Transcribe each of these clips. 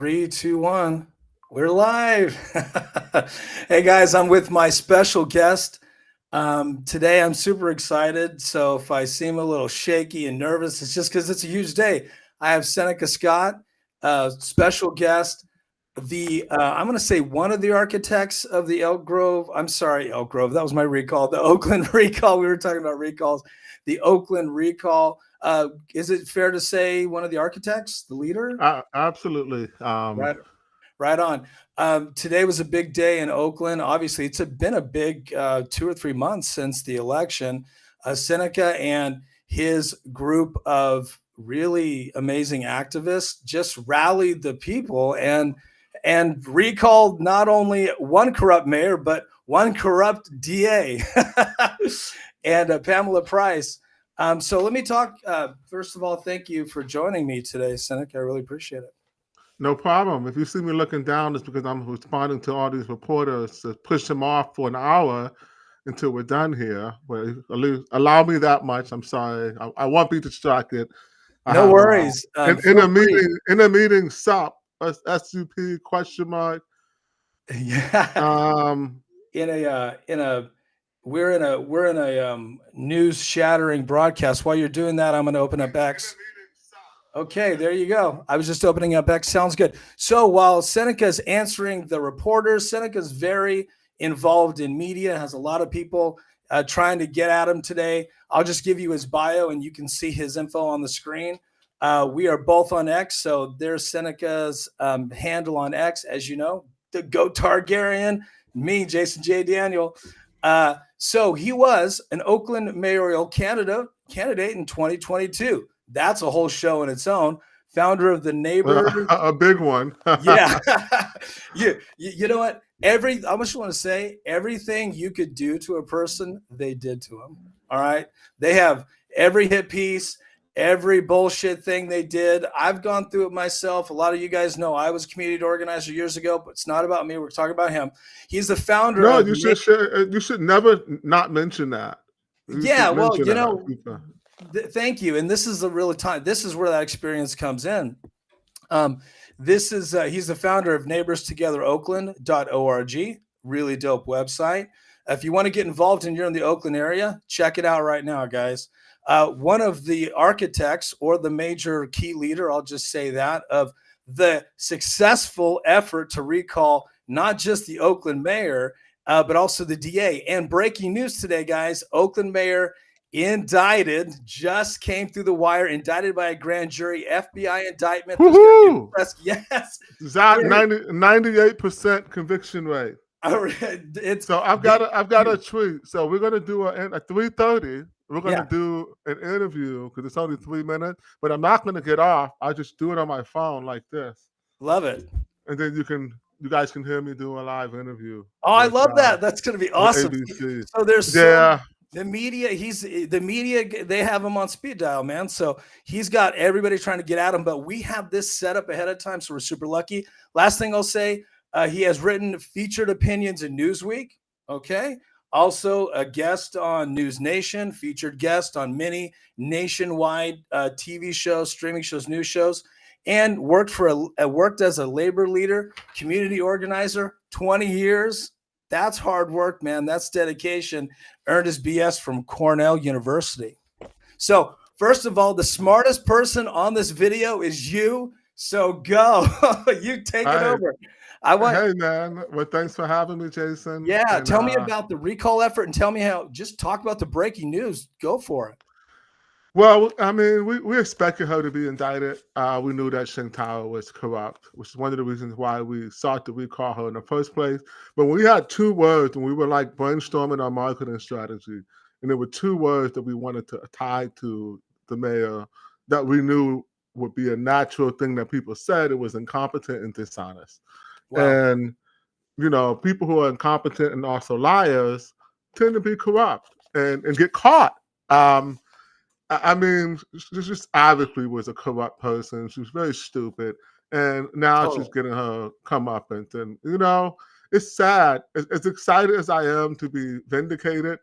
Three, two, one. We're live. Hey guys, I'm with my special guest. Today I'm super excited. So if I seem a little shaky and nervous, it's just because it's a huge day. I have SENCA SCOTT, special guest. I'm going to say one of the architects of the Elk Grove. I'm sorry, Elk Grove. That was my recall. The Oakland recall. We were talking about recalls. The Oakland recall. Is it fair to say one of the architects, the leader? Absolutely. Right. Right on. Today was a big day in Oakland. Obviously, been a big 2 or 3 months since the election. Seneca and his group of really amazing activists just rallied the people and recalled not only one corrupt mayor but one corrupt DA and Pamela Price. So let me talk. First of all, thank you for joining me today, Seneca. I really appreciate it. No problem. If you see me looking down, it's because I'm responding to all these reporters to push them off for an hour until we're done here. But allow me that much. I'm sorry. I won't be distracted. I No have worries. in Feel a free. meeting SUP SUP question mark. Yeah. Um, We're in a news shattering broadcast. While you're doing that, I'm going to open up X. Okay, there you go. I was just opening up X. Sounds good. So while Seneca's answering the reporters, Seneca's very involved in media, has a lot of people trying to get at him today. I'll just give you his bio and you can see his info on the screen. We are both on X. So there's Seneca's handle on X, as you know, the GOAT Targaryen, me, Jason J. Daniel. So he was an Oakland mayoral candidate in 2022. That's a whole show in its own. Founder of the Neighbor. a big one. Yeah. You know what? I just want to say everything you could do to a person, they did to him. All right. They have every hit piece, every bullshit thing they did. I've gone through it myself. A lot of you guys know I was a community organizer years ago, but it's not about me. We're talking about him. He's the founder No, of you should share, you should never not mention that. You Yeah, should well, mention that. thank you. And this is the real time. This is where that experience comes in. Um, this is he's the founder of NeighborsTogetherOakland.org. Really dope website. If you want to get involved and you're in the Oakland area, check it out right now, guys. One of the architects or the major key leader, I'll just say that, of the successful effort to recall not just the Oakland mayor, but also the DA. And breaking news today, guys, Oakland mayor indicted, just came through the wire, indicted by a grand jury, FBI indictment. There's going to be a Woohoo! press. Yes. That 98% conviction rate. So I've got a tweet. So we're gonna do at 3:30. We're gonna do an interview because it's only 3 minutes. But I'm not gonna get off. I just do it on my phone like this. Love it. And then you guys can hear me do a live interview. Oh, I love that. That's going to be awesome. ABC. So there's Yeah. the media, they have him on speed dial, man. So he's got everybody trying to get at him, but we have this set up ahead of time. So we're super lucky. Last thing I'll say, he has written featured opinions in Newsweek. Okay. Also a guest on News Nation, featured guest on many nationwide TV shows, streaming shows, news shows, and worked as a labor leader, community organizer, 20 years. That's hard work, man. That's dedication. Earned his BS from Cornell University. So, first of all, the smartest person on this video is you. So go. You take it over. Hey, man. Well, thanks for having me, Jason. Yeah. Tell me about the recall effort and tell me just talk about the breaking news. Go for it. Well, I mean, we expected her to be indicted. We knew that Sheng Thao was corrupt, which is one of the reasons why we sought to recall her in the first place. But we had two words, and we were like brainstorming our marketing strategy, and there were two words that we wanted to tie to the mayor that we knew would be a natural thing that people said. It was incompetent and dishonest. Wow. And, people who are incompetent and also liars tend to be corrupt and get caught. I mean, she just obviously was a corrupt person. She was very stupid. And now she's getting her comeuppance. And, it's sad. As excited as I am to be vindicated,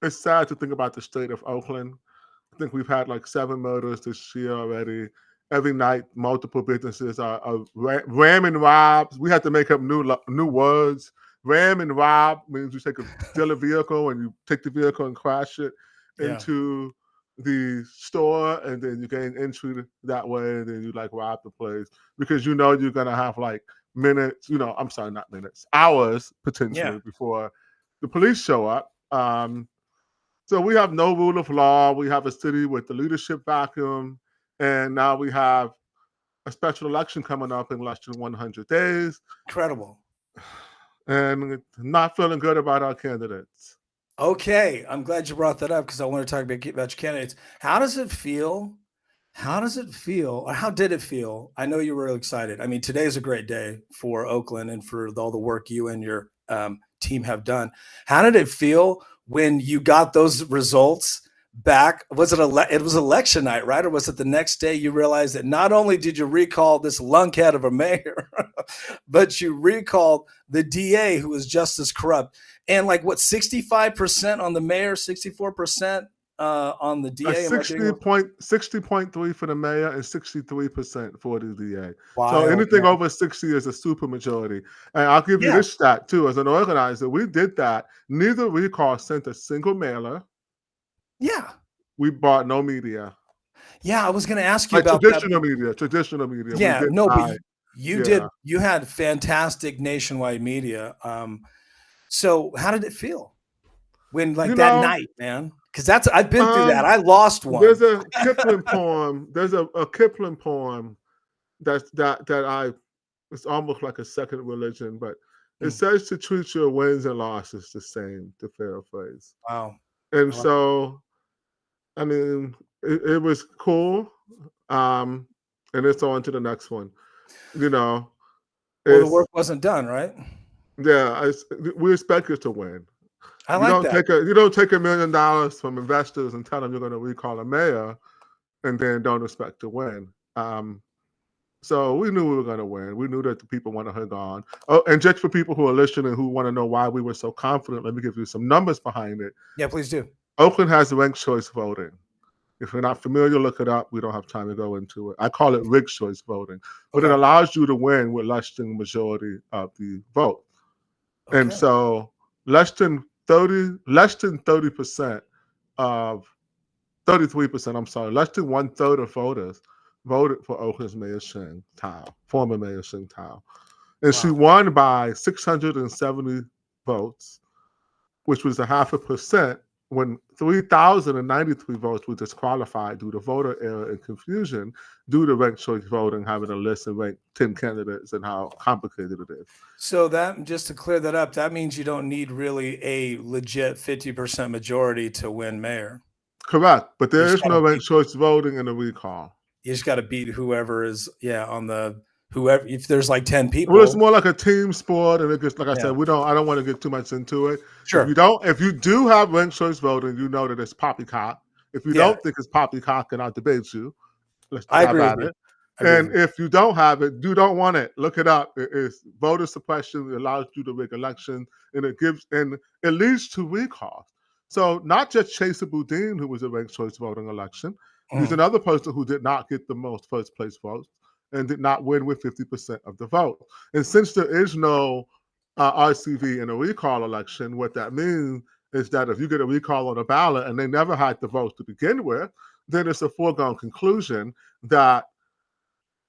it's sad to think about the state of Oakland. I think we've had like 7 murders this year already. every night, multiple businesses are ram and rob. We had to make up new words. Ram and rob means you steal a vehicle and you take the vehicle and crash it Yeah. into the store, and then you gain entry that way, and then you like rob the place because you know you're gonna have like minutes. I'm sorry, not minutes, hours potentially before the police show up. So we have no rule of law. We have a city with the leadership vacuum, and now we have a special election coming up in less than 100 days. Incredible. And not feeling good about our candidates. Okay, I'm glad you brought that up because I want to talk about your candidates. How does it feel? Or how did it feel? I know you were really excited. I mean, today is a great day for Oakland and for all the work you and your team have done. How did it feel when you got those results back? Was it it was election night, right? Or was it the next day you realized that not only did you recall this lunkhead of a mayor, but you recalled the DA who was just as corrupt? And like what, 65% on the mayor, 64% on the DA? 60.3 for the mayor and 63% for the DA. Wow, so anything over 60 is a super majority. And I'll give you this stat too. As an organizer, we did that. Neither recall sent a single mailer. Yeah. We bought no media. Yeah, I was going to ask you like about traditional media. Yeah, no, but you did. You had fantastic nationwide media. So how did it feel when that night, man? Because I've been through that. I lost one. There's a Kipling poem. There's a Kipling poem that it's almost like a second religion, but it says to treat your wins and losses the same, to paraphrase. Wow. And so, I mean, it was cool. And it's on to the next one. Well, the work wasn't done, right? Yeah, we expect you to win. I like that. You don't take $1 million from investors and tell them you're going to recall a mayor and then don't expect to win. So we knew we were going to win. We knew that the people wanted her gone. Oh, and just for people who are listening who want to know why we were so confident, let me give you some numbers behind it. Yeah, please do. Oakland has ranked choice voting. If you're not familiar, look it up. We don't have time to go into it. I call it rigged choice voting, but it allows you to win with less than the majority of the vote. Okay. And so less than 30% of 33%, I'm sorry, less than 1/3 of voters voted for Oakland's Mayor Sheng Thao, former Mayor Sheng Thao. And she won by 670 votes, which was 0.5%, when 3,093 votes were disqualified due to voter error and confusion due to ranked choice voting, having a list and rank 10 candidates and how complicated it is. So that, just to clear that up, that means you don't need really a legit 50% majority to win mayor. Correct, but there is no ranked choice voting in the recall. You just got to beat whoever is, whoever, if there's like 10 people. Well, it's more like a team sport, and it gets, like I said, I don't want to get too much into it. Sure. If you do have ranked choice voting, you know that it's poppycock. If you don't think it's poppycock, then I'll debate you. Let's talk about it. And if you don't have it, you don't want it. Look it up. It's voter suppression. It allows you to rig elections, and it leads to recalls. So not just Chesa Boudin, who was a ranked choice voting election. He's another person who did not get the most first place votes and did not win with 50% of the vote. And since there is no RCV in a recall election, what that means is that if you get a recall on a ballot and they never had the votes to begin with, then it's a foregone conclusion that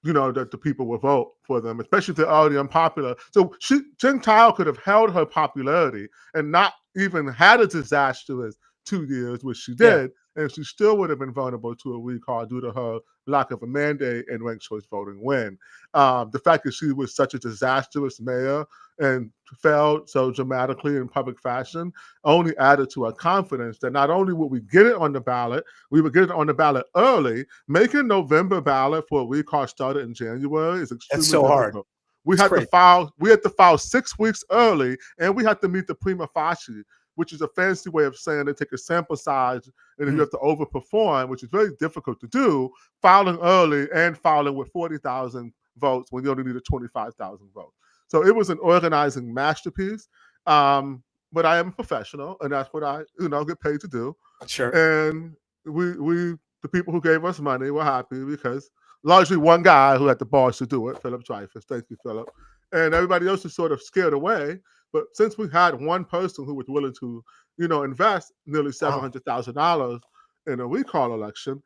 that the people will vote for them, especially if they're already unpopular. So Sheng Thao could have held her popularity and not even had a disastrous 2 years, which she did, and she still would have been vulnerable to a recall due to her lack of a mandate and ranked choice voting win. The fact that she was such a disastrous mayor and failed so dramatically in public fashion only added to our confidence that not only would we get it on the ballot, we would get it on the ballot early. Making November ballot for a recall started in January is extremely difficult. Hard. We had to file 6 weeks early, and we had to meet the prima facie, which is a fancy way of saying they take a sample size and then you have to overperform, which is very difficult to do, filing early and filing with 40,000 votes when you only needed 25,000 votes. So it was an organizing masterpiece. But I am a professional, and that's what I get paid to do. Sure. And we the people who gave us money were happy because largely one guy who had the balls to do it, Philip Dreyfus. Thank you, Philip. And everybody else is sort of scared away. But since we had one person who was willing to, invest nearly $700,000 in a recall election,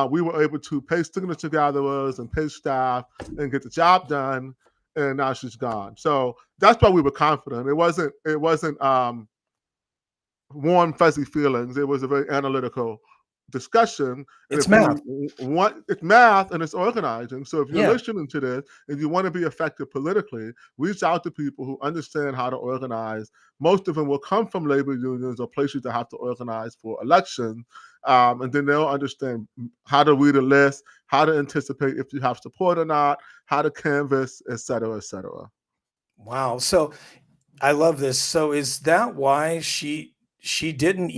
we were able to pay signature gatherers and pay staff and get the job done. And now she's gone. So that's why we were confident. It wasn't warm, fuzzy feelings. It was a very analytical discussion. And It's math. It's math and it's organizing. So if you're Yeah. listening to this and you want to be effective politically, reach out to people who understand how to organize. Most of them will come from labor unions or places that have to organize for elections. And then they'll understand how to read a list, how to anticipate if you have support or not, how to canvass, et cetera, et cetera. Wow. So I love this. So is that why she didn't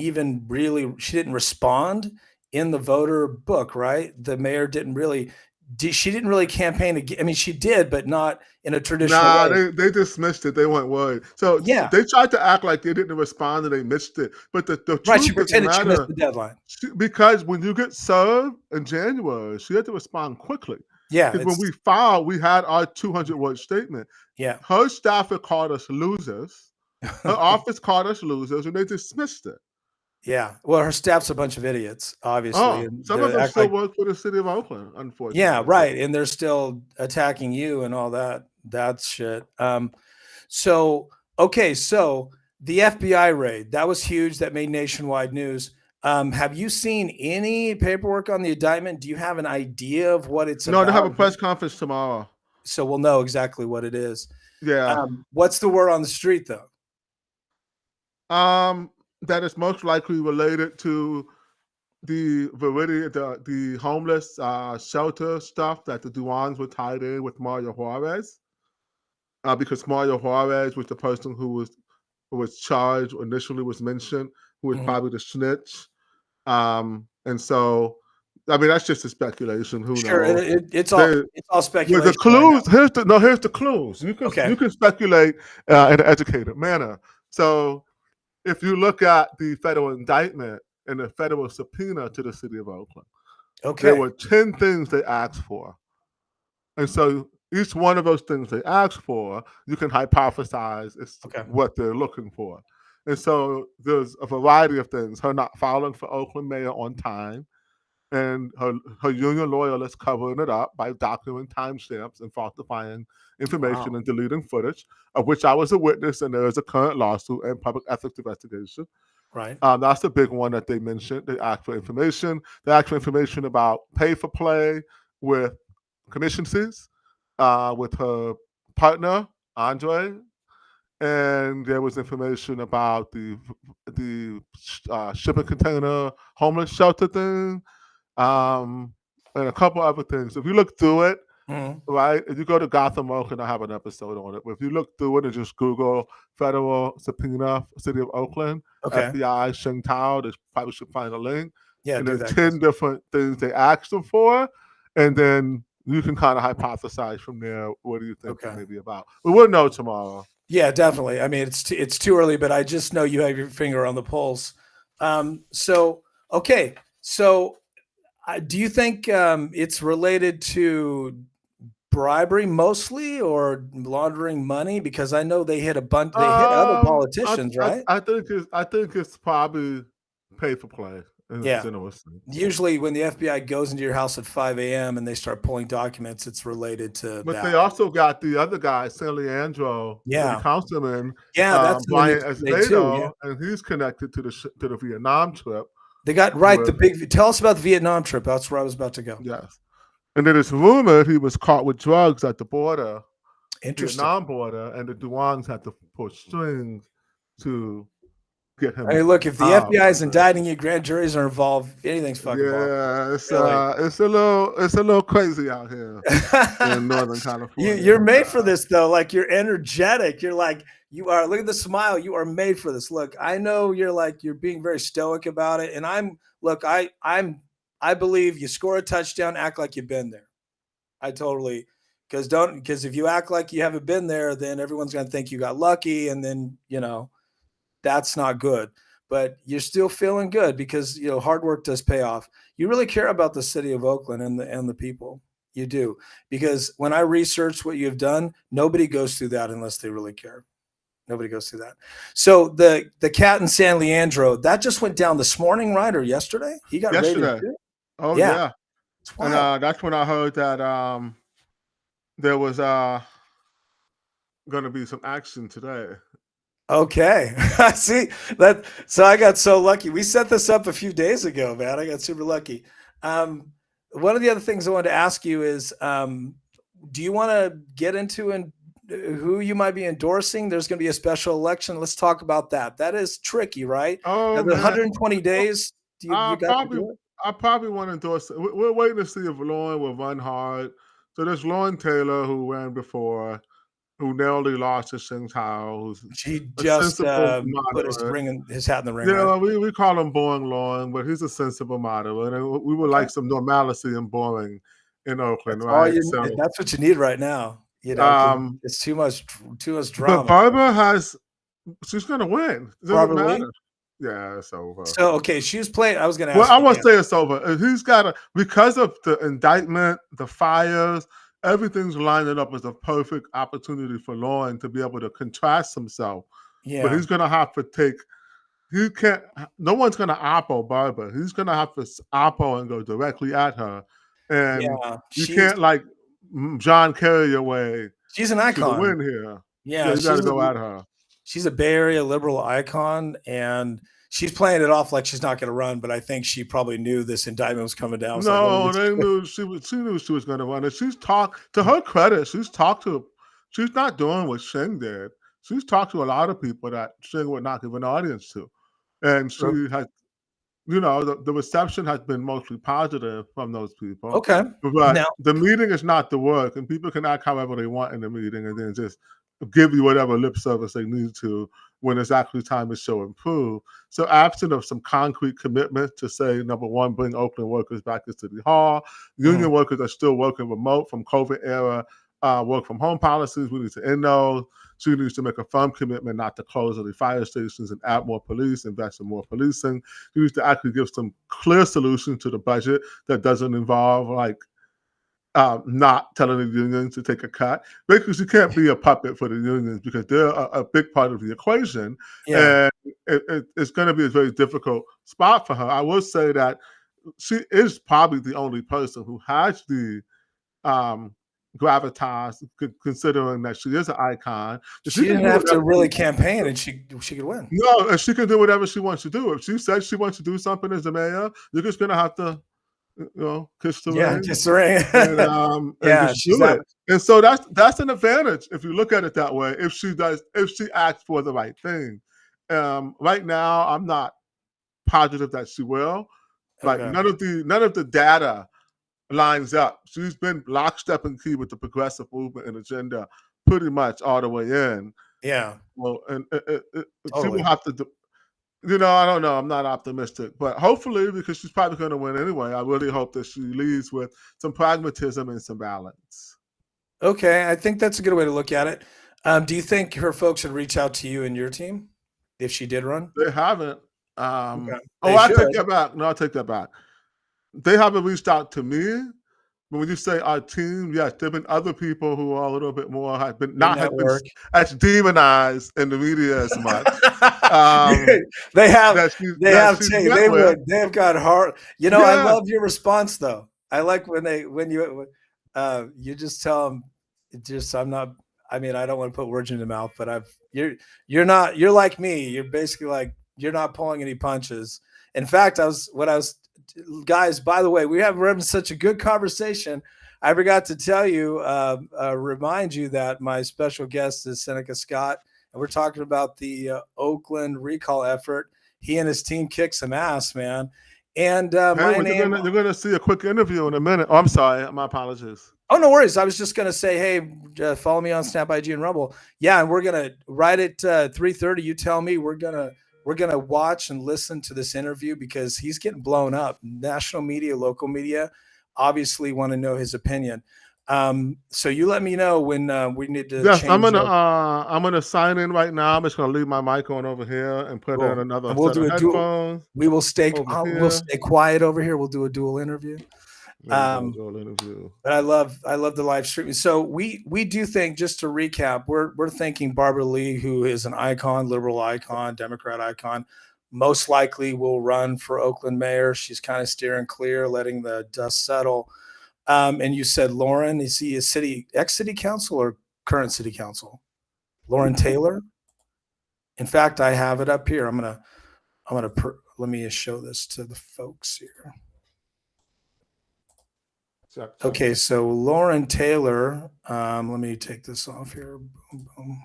respond in the voter book, right? The mayor didn't really she didn't really campaign I mean, she did, but not in a traditional Nah, way. they dismissed it. They weren't worried. So Yeah. they tried to act like they didn't respond and they missed it. But the Right. She truth of the pretended she missed matter, the deadline. because when you get served in January, she had to respond quickly. Yeah. Because when we filed, we had our 200-word statement. Yeah. Her staff had called us losers. Her office called us losers, and they dismissed it. Yeah. Well, her staff's a bunch of idiots, obviously. Oh, And some they of them act still like, work for the city of Oakland, unfortunately. yeah, right. And they're still attacking you and all that shit. So okay, so the FBI raid, that was huge. That made nationwide news. Have you seen any paperwork on the indictment? Do you have an idea of what it's No, they have a about? press conference tomorrow. So we'll know exactly what it is. Yeah. What's the word on the street, though? That is most likely related to the validity, the homeless shelter stuff that the Duans were tied in with Mario Juarez, because Mario Juarez was the person who was charged or initially was mentioned, who was probably the snitch, and so I mean that's just a speculation. Who Sure, knows? it's all speculation. The clues. Here's the clues. You can speculate in an educated manner. So if you look at the federal indictment and the federal subpoena to the city of Oakland, there were 10 things they asked for. And so each one of those things they asked for, you can hypothesize what they're looking for. And so there's a variety of things. Her not filing for Oakland mayor on time, and her union loyalists covering it up by documenting timestamps and falsifying information and deleting footage, of which I was a witness, and there is a current lawsuit and public ethics investigation. Right. That's the big one that they mentioned. They asked for information. They asked for information about pay for play with commission fees with her partner, Andre. And there was information about the shipping container homeless shelter thing, and a couple other things. If you look through it, right, if you go to Gotham Oakland, I have an episode on it. But if you look through it and just Google federal subpoena, city of Oakland, FBI, Sheng Thao, they probably should find a link. Yeah, and there's 10 different things they asked them for, and then you can kind of hypothesize from there. What do you think it may be about? But we'll know tomorrow. Yeah, definitely. I mean, it's too early, but I just know you have your finger on the pulse. So do you think it's related to bribery mostly, or laundering money? Because I know they hit a bunch. They hit other politicians, right? I think it's probably pay for play. Yeah. Usually, when the FBI goes into your house at 5 a.m. and they start pulling documents, it's related to. But they also got the other guy, San Leandro, the councilman, that's Brian Escobedo, and he's connected to the Vietnam trip. They got the big. Tell us about the Vietnam trip. That's where I was about to go. Yes, and then it's rumored he was caught with drugs at the border, Vietnam border, and the Duans had to pull strings to get him. Hey, look, if the FBI is indicting you, grand juries are involved, anything's fucking possible. Yeah, it's a little crazy out here in Northern California. You're made for this, though. Like, you're energetic. You're like, you are. Look at the smile. You are made for this. Look, I know you're being very stoic about it, and I believe you score a touchdown, act like you've been there. Because if you act like you haven't been there, then everyone's gonna think you got lucky, and then that's not good. But you're still feeling good because hard work does pay off. You really care about the city of Oakland and the people. You do. Because when I research what you've done, nobody goes through that unless they really care. Nobody goes through that. So the cat in San Leandro, that just went down this morning, right? Or yesterday? He got raided Yesterday. too? Oh Yeah. yeah. It's And wild. that's when I heard that there was going to be some action today. Okay. See that. So I got so lucky. We set this up a few days ago, man. I got super lucky. One of the other things I wanted to ask you is, do you want to get into and who you might be endorsing? There's going to be a special election. Let's talk about that. That is tricky, right? Oh Now, the man, 120 days. Do you I got to probably do it? I probably want to endorse. We're waiting to see if Lauren will run hard. So there's Lauren Taylor who ran before, who narrowly lost to Sheng Thao, who's She a just sensible put his moderate. his hat in the ring, Yeah, right? well, we call him boring Lauren, but he's a sensible moderate, and we would Okay. like some normalcy and boring in Oakland, That's all right? you. So, That's what you need right now. Because um, it's too much but drama. Barbara she's going to win. It doesn't Probably. matter. Yeah, it's over. So okay, she was playing. I was going to Well, ask I you. won't Yeah. say it's over. He's got to, because of the indictment, the fires, everything's lining up as a perfect opportunity for Lauren to be able to contrast himself. But Yeah. he's going to have to take. He can't. No one's going to oppo Barbara. He's going to have to oppo and go directly at her, and Yeah. you can't like John Kerry your way She's an to the icon. win here. Yeah, Yeah, you got to go at her. she's a Bay Area liberal icon, and she's playing it off like she's not going to run. But I think she probably knew this indictment was coming down. It's like, let me No, just. they knew she was. She knew she was going to run it. She's talked to her credit. She's talked to. She's not doing what Sheng did. She's talked to a lot of people that Sheng would not give an audience to, and she has. The reception has been mostly positive from those people. Okay. But Now, the meeting is not the work, and people can act however they want in the meeting, and then just give you whatever lip service they need to when it's actually time to show and prove. So absent of some concrete commitment to say, number one, bring Oakland workers back to City Hall. mhm, Union workers are still working remote from COVID era work from home policies. We need to end those. She needs to make a firm commitment not to close any fire stations and add more police, invest in more policing. She needs to actually give some clear solutions to the budget that doesn't involve not telling the unions to take a cut. Because you can't be a puppet for the unions because they're a big part of the equation. yeah, And it's going to be a very difficult spot for her. I will say that she is probably the only person who has the gravitas, considering that she is an icon. she She can didn't do have to whatever. really campaign, and she could win. No, and she can do whatever she wants to do. If she says she wants to do something as the mayor, you're just gonna have to, kiss the Yeah, ring just the ring. and Yeah, just she's do that. it. And so that's an advantage if you look at it that way. If she acts for the right thing. Right now, I'm not positive that she will. Like Okay. none of the data lines up. She's been lockstep and key with the progressive movement and agenda pretty much all the way in. Yeah, Well, and she will totally. have to. I don't know. I'm not optimistic, but hopefully, because she's probably going to win anyway, I really hope that she leads with some pragmatism and some balance. Okay, I think that's a good way to look at it. Do you think her folks would reach out to you and your team if she did run? They haven't. Okay, Oh, they I should. take that back. No, I take that back. They haven't reached out to me. But when you say our team, yes, there've been other people who are a little bit more Your have been network. as demonized in the media as much. Um, They have that she they that have she's ta met with. they have got hard. I Yeah, love your response though. I like you just tell them, just I'm not. I mean, I don't want to put words in your mouth, but you're like me. You're basically like you're not pulling any punches. In fact, guys. By the way, we're having such a good conversation. I forgot to tell you, remind you that my special guest is SENCA SCOTT, and we're talking about the Oakland recall effort. He and his team kicked some ass, man. And hey, my well, name. you're gonna see a quick interview in a minute. Oh, I'm sorry, my apologies. Oh, no worries. I was just gonna say, hey, follow me on Snap IG and Rumble. Yeah, and we're gonna right at 3:30. You tell me we're gonna watch and listen to this interview because he's getting blown up. National media, local media, obviously want to know his opinion. So you let me know when we need to Yes, change up. I'm gonna sign in right now. I'm just gonna leave my mic on over here and put in Cool. another And we'll set do of a dual. headphones We will stay. over We'll here. stay quiet over here. We'll do a dual interview. There you go, Um, dual interview. but I love the live streaming. So we do think, just to recap, we're thinking Barbara Lee, who is an icon, liberal icon, Democrat icon, most likely will run for Oakland mayor. She's kind of steering clear, letting the dust settle. And you said Lauren, is he a city council or current city council? Lauren Taylor. In fact, I have it up here. Let me show this to the folks here. Check. Okay, so Lauren Taylor, let me take this off here. Boom, boom.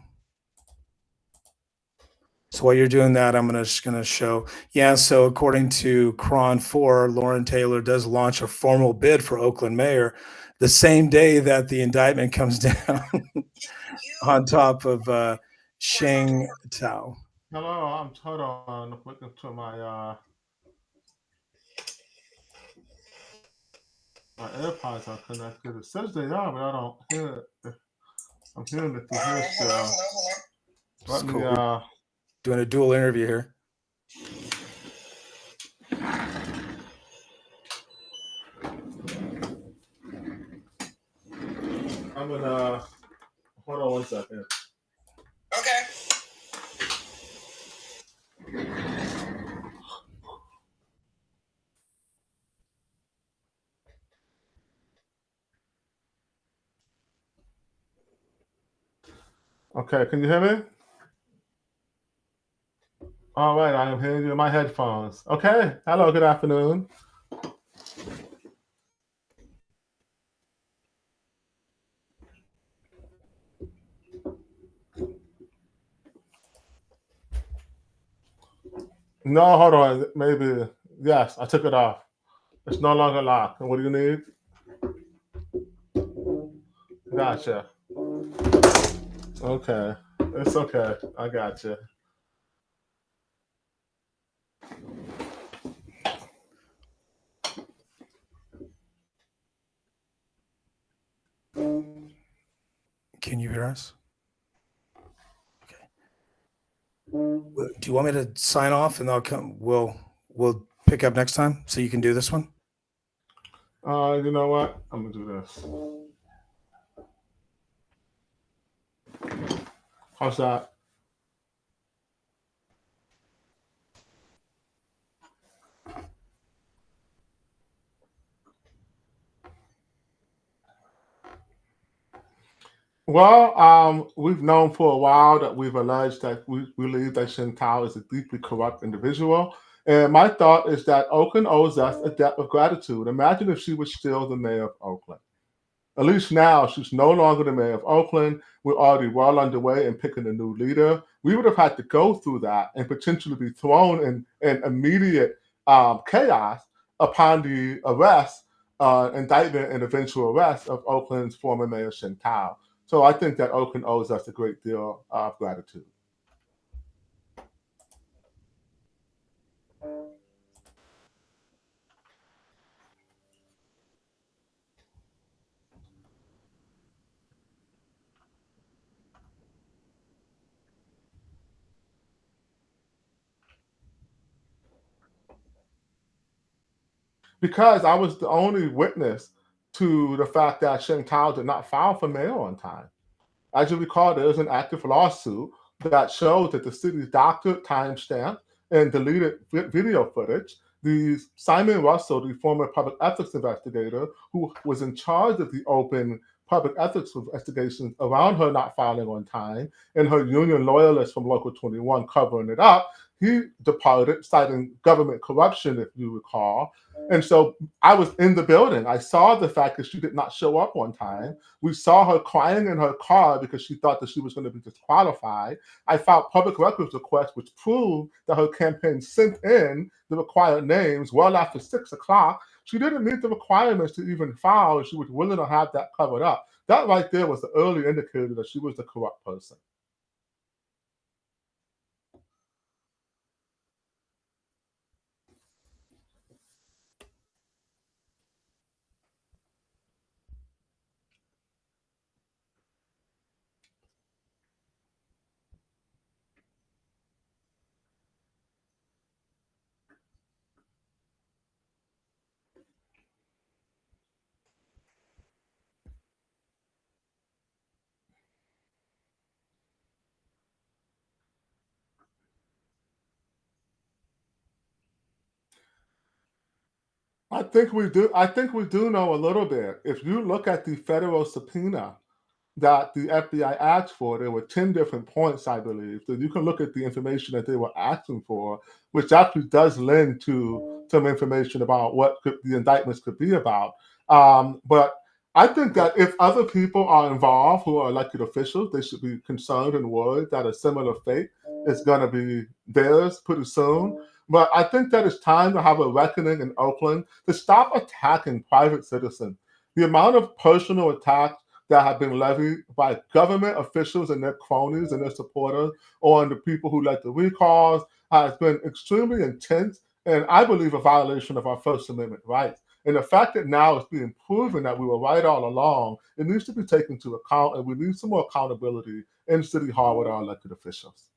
So while you're doing that, I'm just gonna show. Yeah, so according to Cron 4, Lauren Taylor does launch a formal bid for Oakland mayor the same day that the indictment comes down on top of Sheng Thao. Hello, I'm hold on. I'm looking to my AirPods are connected. It says they are, but I don't hear it. I'm hearing it through here still. Let me Cool. Doing a dual interview here. I'm gonna hold on 1 second. Okay. Okay, can you hear me? All right, I am hearing you in my headphones. Okay, hello, good afternoon. No, hold on, maybe, yes, I took it off. It's no longer locked. And what do you need? Gotcha. Okay, it's okay. I gotcha. Can you hear us? Okay. Do you want me to sign off and we'll pick up next time so you can do this one? You know what? I'm gonna do this. How's that? Well, we've known for a while that we've alleged that we believe that Sheng Thao is a deeply corrupt individual. And my thought is that Oakland owes us a debt of gratitude. Imagine if she was still the mayor of Oakland. At least now she's no longer the mayor of Oakland. We're already well underway in picking a new leader. We would have had to go through that and potentially be thrown in immediate chaos upon the arrest, indictment, and eventual arrest of Oakland's former mayor, Sheng Thao. So I think that Oakland owes us a great deal of gratitude. Because I was the only witness to the fact that Sheng Thao did not file for mayor on time. As you recall, there is an active lawsuit that shows that the city's doctored, timestamped, and deleted video footage. The Simon Russell, the former public ethics investigator, who was in charge of the open public ethics investigations around her not filing on time, and her union loyalists from Local 21 covering it up, he departed, citing government corruption, if you recall. And so I was in the building. I saw the fact that she did not show up on time. We saw her crying in her car because she thought that she was going to be disqualified. I filed public records requests, which proved that her campaign sent in the required names well after 6 o'clock. She didn't meet the requirements to even file, and she was willing to have that covered up. That right there was the early indicator that she was the corrupt person. I think we do. I think we do know a little bit. If you look at the federal subpoena that the FBI asked for, there were 10 different points, I believe. So you can look at the information that they were asking for, which actually does lend to some information about what the indictments could be about. But I think that if other people are involved who are elected officials, they should be concerned and worried that a similar fate is going to be theirs pretty soon. But I think that it's time to have a reckoning in Oakland to stop attacking private citizens. The amount of personal attacks that have been levied by government officials and their cronies and their supporters on the people who led the recalls has been extremely intense, and I believe a violation of our First Amendment rights. And the fact that now it's being proven that we were right all along, it needs to be taken into account, and we need some more accountability in City Hall with our elected officials.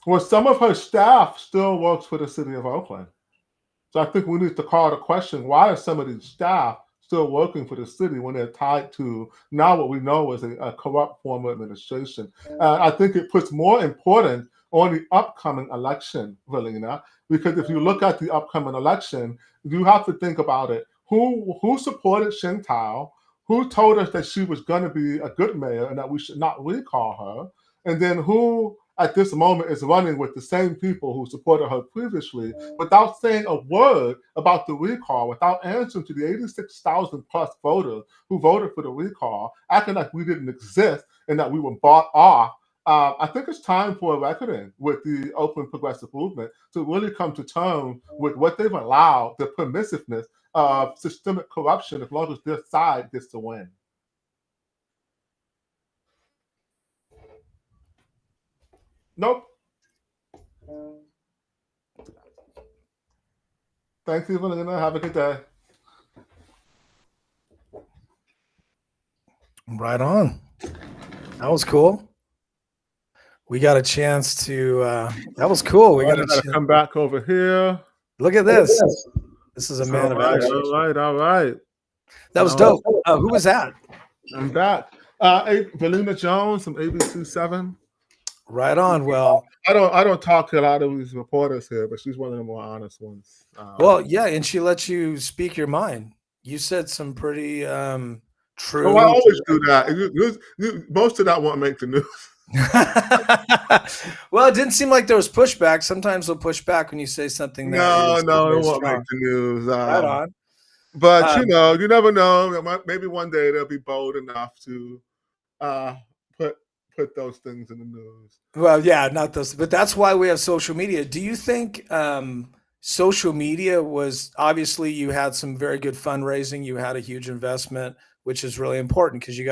Well, some of her staff still works for the city of Oakland. So I think we need to call the question, why are some of these staff still working for the city when they're tied to now what we know is a corrupt former administration? I think it puts more importance on the upcoming election, Valina, because if you look at the upcoming election, you have to think about it. Who supported Sheng Thao? Who told us that she was going to be a good mayor and that we should not recall her? And then who at this moment is running with the same people who supported her previously without saying a word about the recall, without answering to the 86,000 plus voters who voted for the recall, acting like we didn't exist and that we were bought off. I think it's time for a reckoning with the Oakland progressive movement to really come to terms with what they've allowed, the permissiveness of systemic corruption, as long as their side gets to win. Nope. Thanks, Evelina. Have a good day. Right on. That was cool. We got a chance to. That was cool. We got to come back over here. Look at this. This is a man of action. All right. That was dope. Who was that? I'm back. Valina Jones from ABC7. Right on. Well, I don't talk to a lot of these reporters here, but she's one of the more honest ones. Well, yeah, and she lets you speak your mind. You said some pretty true. Well, I always do that. Most of that won't make the news. Well, it didn't seem like there was pushback. Sometimes they'll push back when you say something that no, it won't make the news. Right on. But you never know. Maybe one day they'll be bold enough to put those things in the news. Well, yeah, not those, but that's why we have social media. Do you think social media was, obviously you had some very good fundraising, you had a huge investment, which is really important because you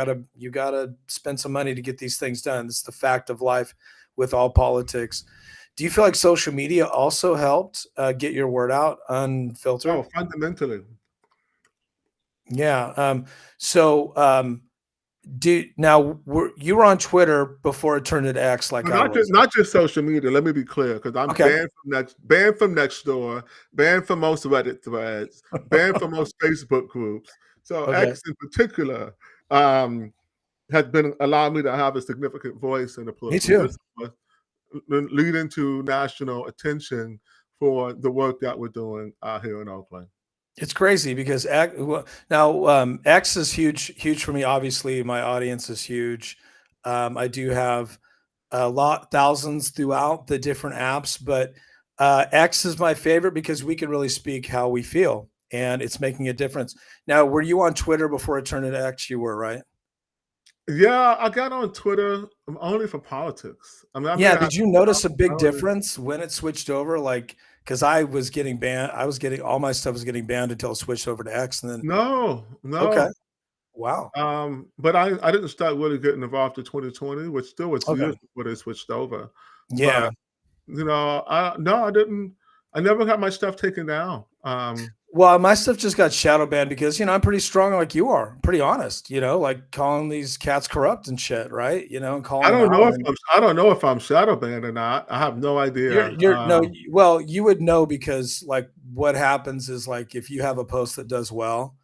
gotta spend some money to get these things done. It's the fact of life with all politics. Do you feel like social media also helped get your word out unfiltered? Oh, fundamentally. Yeah. You were on Twitter before it turned into X, like not just social media. Let me be clear, because I'm banned from Nextdoor, banned from most Reddit threads, banned from most Facebook groups. So X in particular has been allowing me to have a significant voice in the political discourse, leading to national attention for the work that we're doing here in Oakland. It's crazy because now X is huge for me. Obviously, my audience is huge. I do have thousands throughout the different apps, but X is my favorite because we can really speak how we feel, and it's making a difference. Now, were you on Twitter before it turned into X? You were, right? Yeah, I got on Twitter only for politics. Did you notice a big difference when it switched over? Like, because I was getting banned. All my stuff was getting banned until it switched over to X. And then no. Okay. Wow. But I didn't start really getting involved in 2020, which still was years before they switched over. Yeah. But, I didn't. I never got my stuff taken down. Well, my stuff just got shadow banned because, I'm pretty strong like you are, pretty honest, like calling these cats corrupt and shit, right? And calling I them don't out. know if And I'm shadow banned or not. I have no idea. you're no, well, you would know because like what happens is like if you have a post that does well,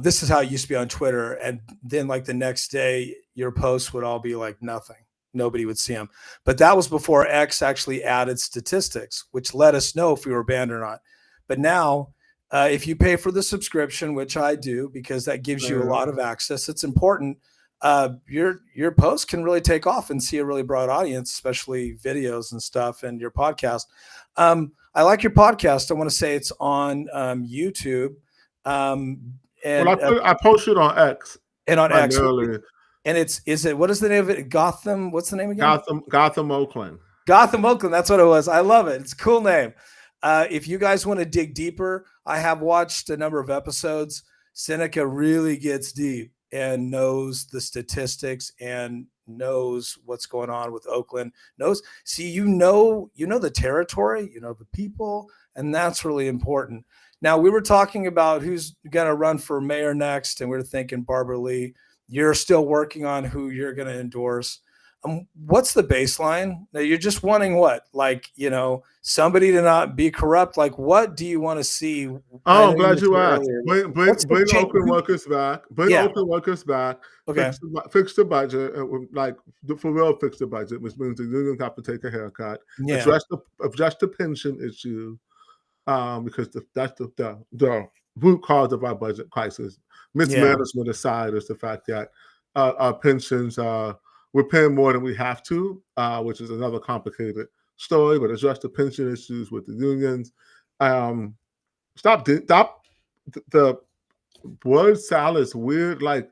this is how it used to be on Twitter. And then like the next day, your posts would all be like nothing. Nobody would see them. But that was before X actually added statistics, which let us know if we were banned or not. But now, if you pay for the subscription, which I do, because that gives you a lot of access, it's important. Your post can really take off and see a really broad audience, especially videos and stuff, and your podcast. I like your podcast. I want to say it's on YouTube. Well, And I posted on X and on X. primarily. And what is the name of it? Gotham. What's the name again? Gotham, Oakland. Gotham, Oakland. That's what it was. I love it. It's a cool name. If you guys want to dig deeper, I have watched a number of episodes. Seneca really gets deep and knows the statistics and knows what's going on with Oakland. You know the territory, you know the people, and that's really important. Now, we were talking about who's going to run for mayor next, and we were thinking Barbara Lee. You're still working on who you're going to endorse. What's the baseline? Now, you're just wanting what? Like, somebody to not be corrupt. Like, what do you want to see? Oh, I'm glad you asked. Bring Oakland workers back. Oakland workers back. Okay. Fix the budget. Like, for real, fix the budget, which means the unions have to take a haircut. Yeah. Address the pension issue. Because that's the root cause of our budget crisis. Mismanagement aside is the fact that our pensions, we're paying more than we have to, which is another complicated story, but address the pension issues with the unions. Stop the word salad is weird. Like,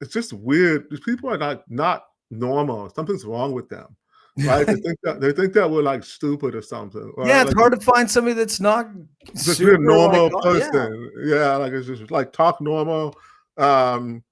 it's just weird. These people are not normal. Something's wrong with them. Right? They think that we're like stupid or something. Right? Yeah, it's hard to find somebody that's not just be a normal person. Yeah, like it's just like talk normal, and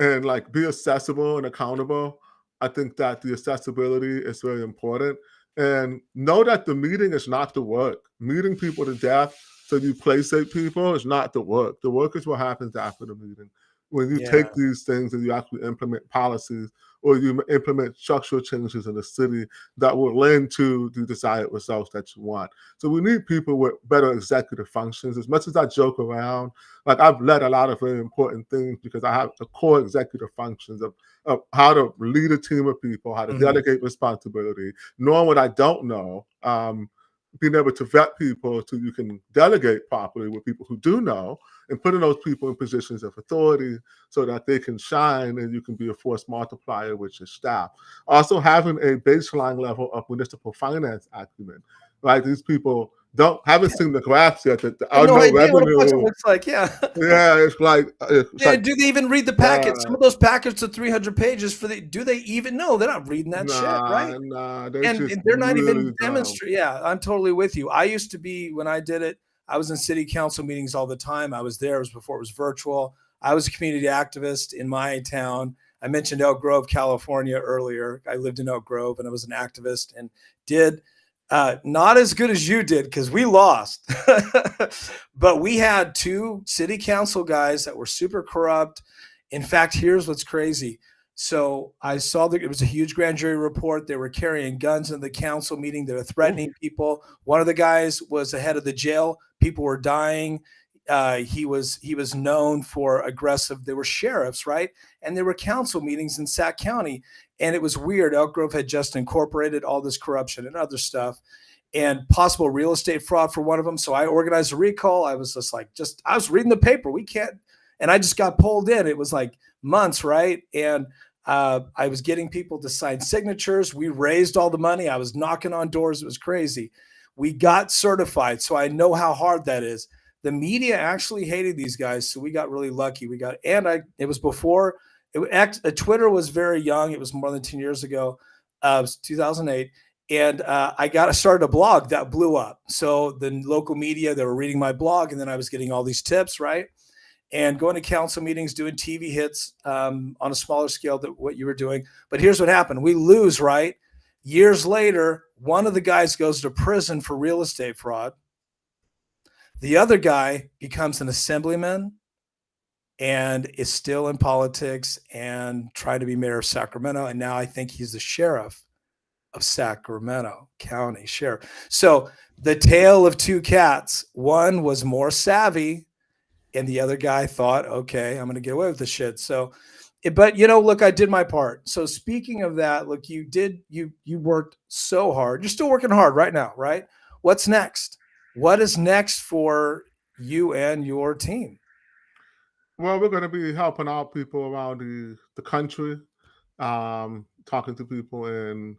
like be accessible and accountable. I think that the accessibility is very important. And know that the meeting is not the work. Meeting people to death so you placate people is not the work. The work is what happens after the meeting. When you take these things and you actually implement policies or you implement structural changes in the city that will lend to the desired results that you want. So we need people with better executive functions. As much as I joke around, like I've led a lot of very important things because I have the core executive functions of how to lead a team of people, how to delegate responsibility, knowing what I don't know, being able to vet people so you can delegate properly with people who do know, and putting those people in positions of authority so that they can shine and you can be a force multiplier with your staff. Also having a baseline level of municipal finance acumen. Like these people haven't seen the graphs yet. That revenue what a budget looks like. Yeah, it's like. Do they even read the packet? Some of those packets are 300 pages. Do they even know? They're not reading that shit, right? Nah, they're not even demonstrating. Yeah, I'm totally with you. I used to be, when I did it, I was in city council meetings all the time. I was there. It was before it was virtual. I was a community activist in my town. I mentioned Elk Grove, California earlier. I lived in Elk Grove and I was an activist and did not as good as you did because we lost. But we had 2 city council guys that were super corrupt. In fact, here's what's crazy. So I saw that it was a huge grand jury report. They were carrying guns in the council meeting. They were threatening people. One of the guys was the head of the jail. People were dying. He was known for aggressive. They were sheriffs, right? And there were council meetings in Sac County. And it was weird. Elk Grove had just incorporated all this corruption and other stuff and possible real estate fraud for one of them. So I organized a recall. I was I was reading the paper. We can't. And I just got pulled in. It was like months, right? And I was getting people to sign signatures. We raised all the money. I was knocking on doors. It was crazy. We got certified. So I know how hard that is. The media actually hated these guys. So we got really lucky. It was before Twitter was very young. It was more than 10 years ago. It was 2008. And I started a blog that blew up. So the local media, they were reading my blog, and then I was getting all these tips, right? And going to council meetings, doing TV hits on a smaller scale than what you were doing. But here's what happened. We lose, right? Years later, one of the guys goes to prison for real estate fraud. The other guy becomes an assemblyman and is still in politics and trying to be mayor of Sacramento. And now I think he's the sheriff of Sacramento County Sheriff. So the tale of two cats. One was more savvy, and the other guy thought, okay, I'm going to get away with the shit. So, but look, I did my part. So speaking of that, look, you worked so hard. You're still working hard right now, right? What's next? What is next for you and your team? Well, we're going to be helping out people around the country, talking to people in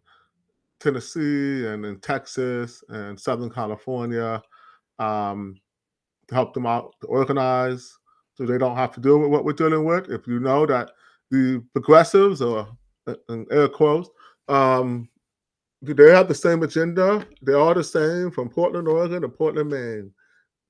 Tennessee and in Texas and Southern California, to help them out to organize so they don't have to deal with what we're dealing with. If you know that the progressives, or in air quotes, they have the same agenda. They're all the same from Portland, Oregon to Portland, Maine.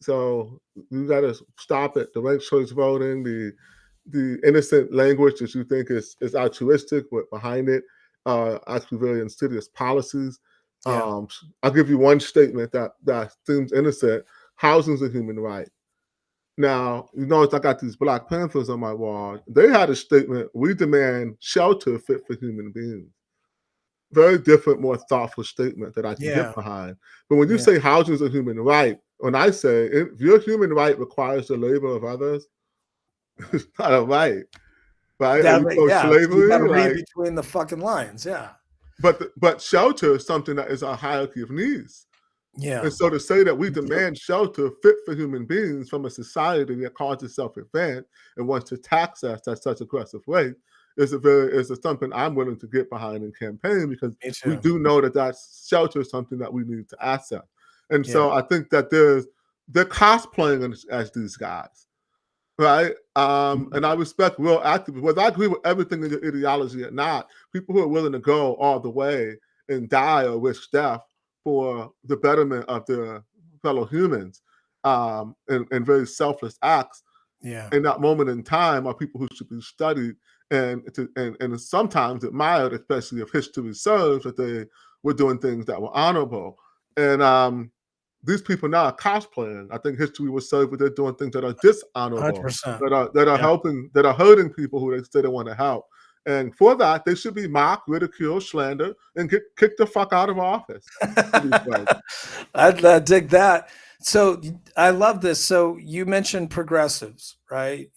So you got to stop it. The ranked choice voting, the innocent language that you think is altruistic, but behind it actually very insidious policies. Yeah. I'll give you one statement that seems innocent. Housing's a human right. Now, you notice I got these Black Panthers on my wall. They had a statement: we demand shelter fit for human beings. Very different, more thoughtful statement that I can Yeah. get behind. But when you Yeah. say housing is a human right, when I say if your human right requires the labor of others, it's not a right. Right? Are you pro Yeah. So you got to slavery? read Like, between the fucking lines. Yeah. but shelter is something that is a hierarchy of needs. Yeah. And so to say that we demand shelter fit for human beings from a society that calls itself advanced and wants to tax us at such aggressive way is something I'm willing to get behind and campaign, because we do know that shelter is something that we need to access. And so I think that they're cosplaying as these guys, right? And I respect real activists. Whether I agree with everything in your ideology or not, people who are willing to go all the way and die or risk death for the betterment of their fellow humans, and very selfless acts in that moment in time are people who should be studied and sometimes admired, especially if history serves that they were doing things that were honorable. And these people now are cosplaying. I think history will serve, but they're doing things that are dishonorable, 100%. that are hurting people who they say they want to help. And for that, they should be mocked, ridiculed, slandered, and get kicked the fuck out of office. I'd dig that. So I love this. So you mentioned progressives, right?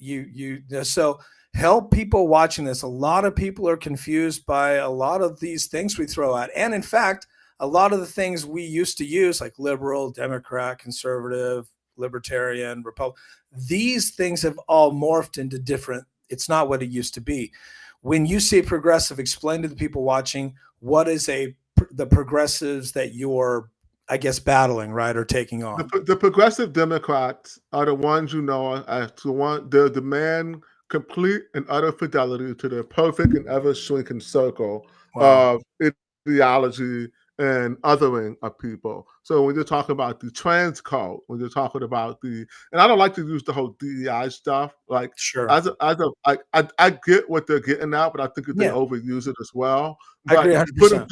So help people watching this. A lot of people are confused by a lot of these things we throw out. And in fact, a lot of the things we used to use, like liberal, Democrat, conservative, libertarian, Republican, these things have all morphed into different, it's not what it used to be. When you say progressive, explain to the people watching what is the progressives that you're, I guess, battling, right, or taking on. The progressive Democrats are the ones as the one they demand complete and utter fidelity to their perfect and ever shrinking circle of ideology and othering of people. So when you're talking about the trans cult, when you're talking about and I don't like to use the whole DEI stuff. Like, I get what they're getting at, but I think that they overuse it as well. But I agree 100%.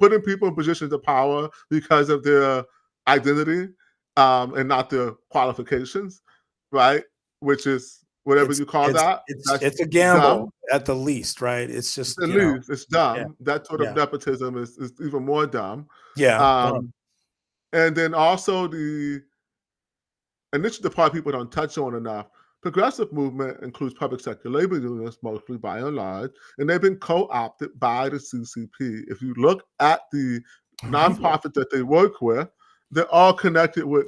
putting people in positions of power because of their identity, and not their qualifications, right? Which is whatever you call that. It's a gamble at the least, right? It's just it's dumb. That sort of nepotism is even more dumb. And then also and this is the part people don't touch on enough. Progressive movement includes public sector labor unions, mostly by and large, and they've been co-opted by the CCP. If you look at the nonprofit that they work with, they're all connected with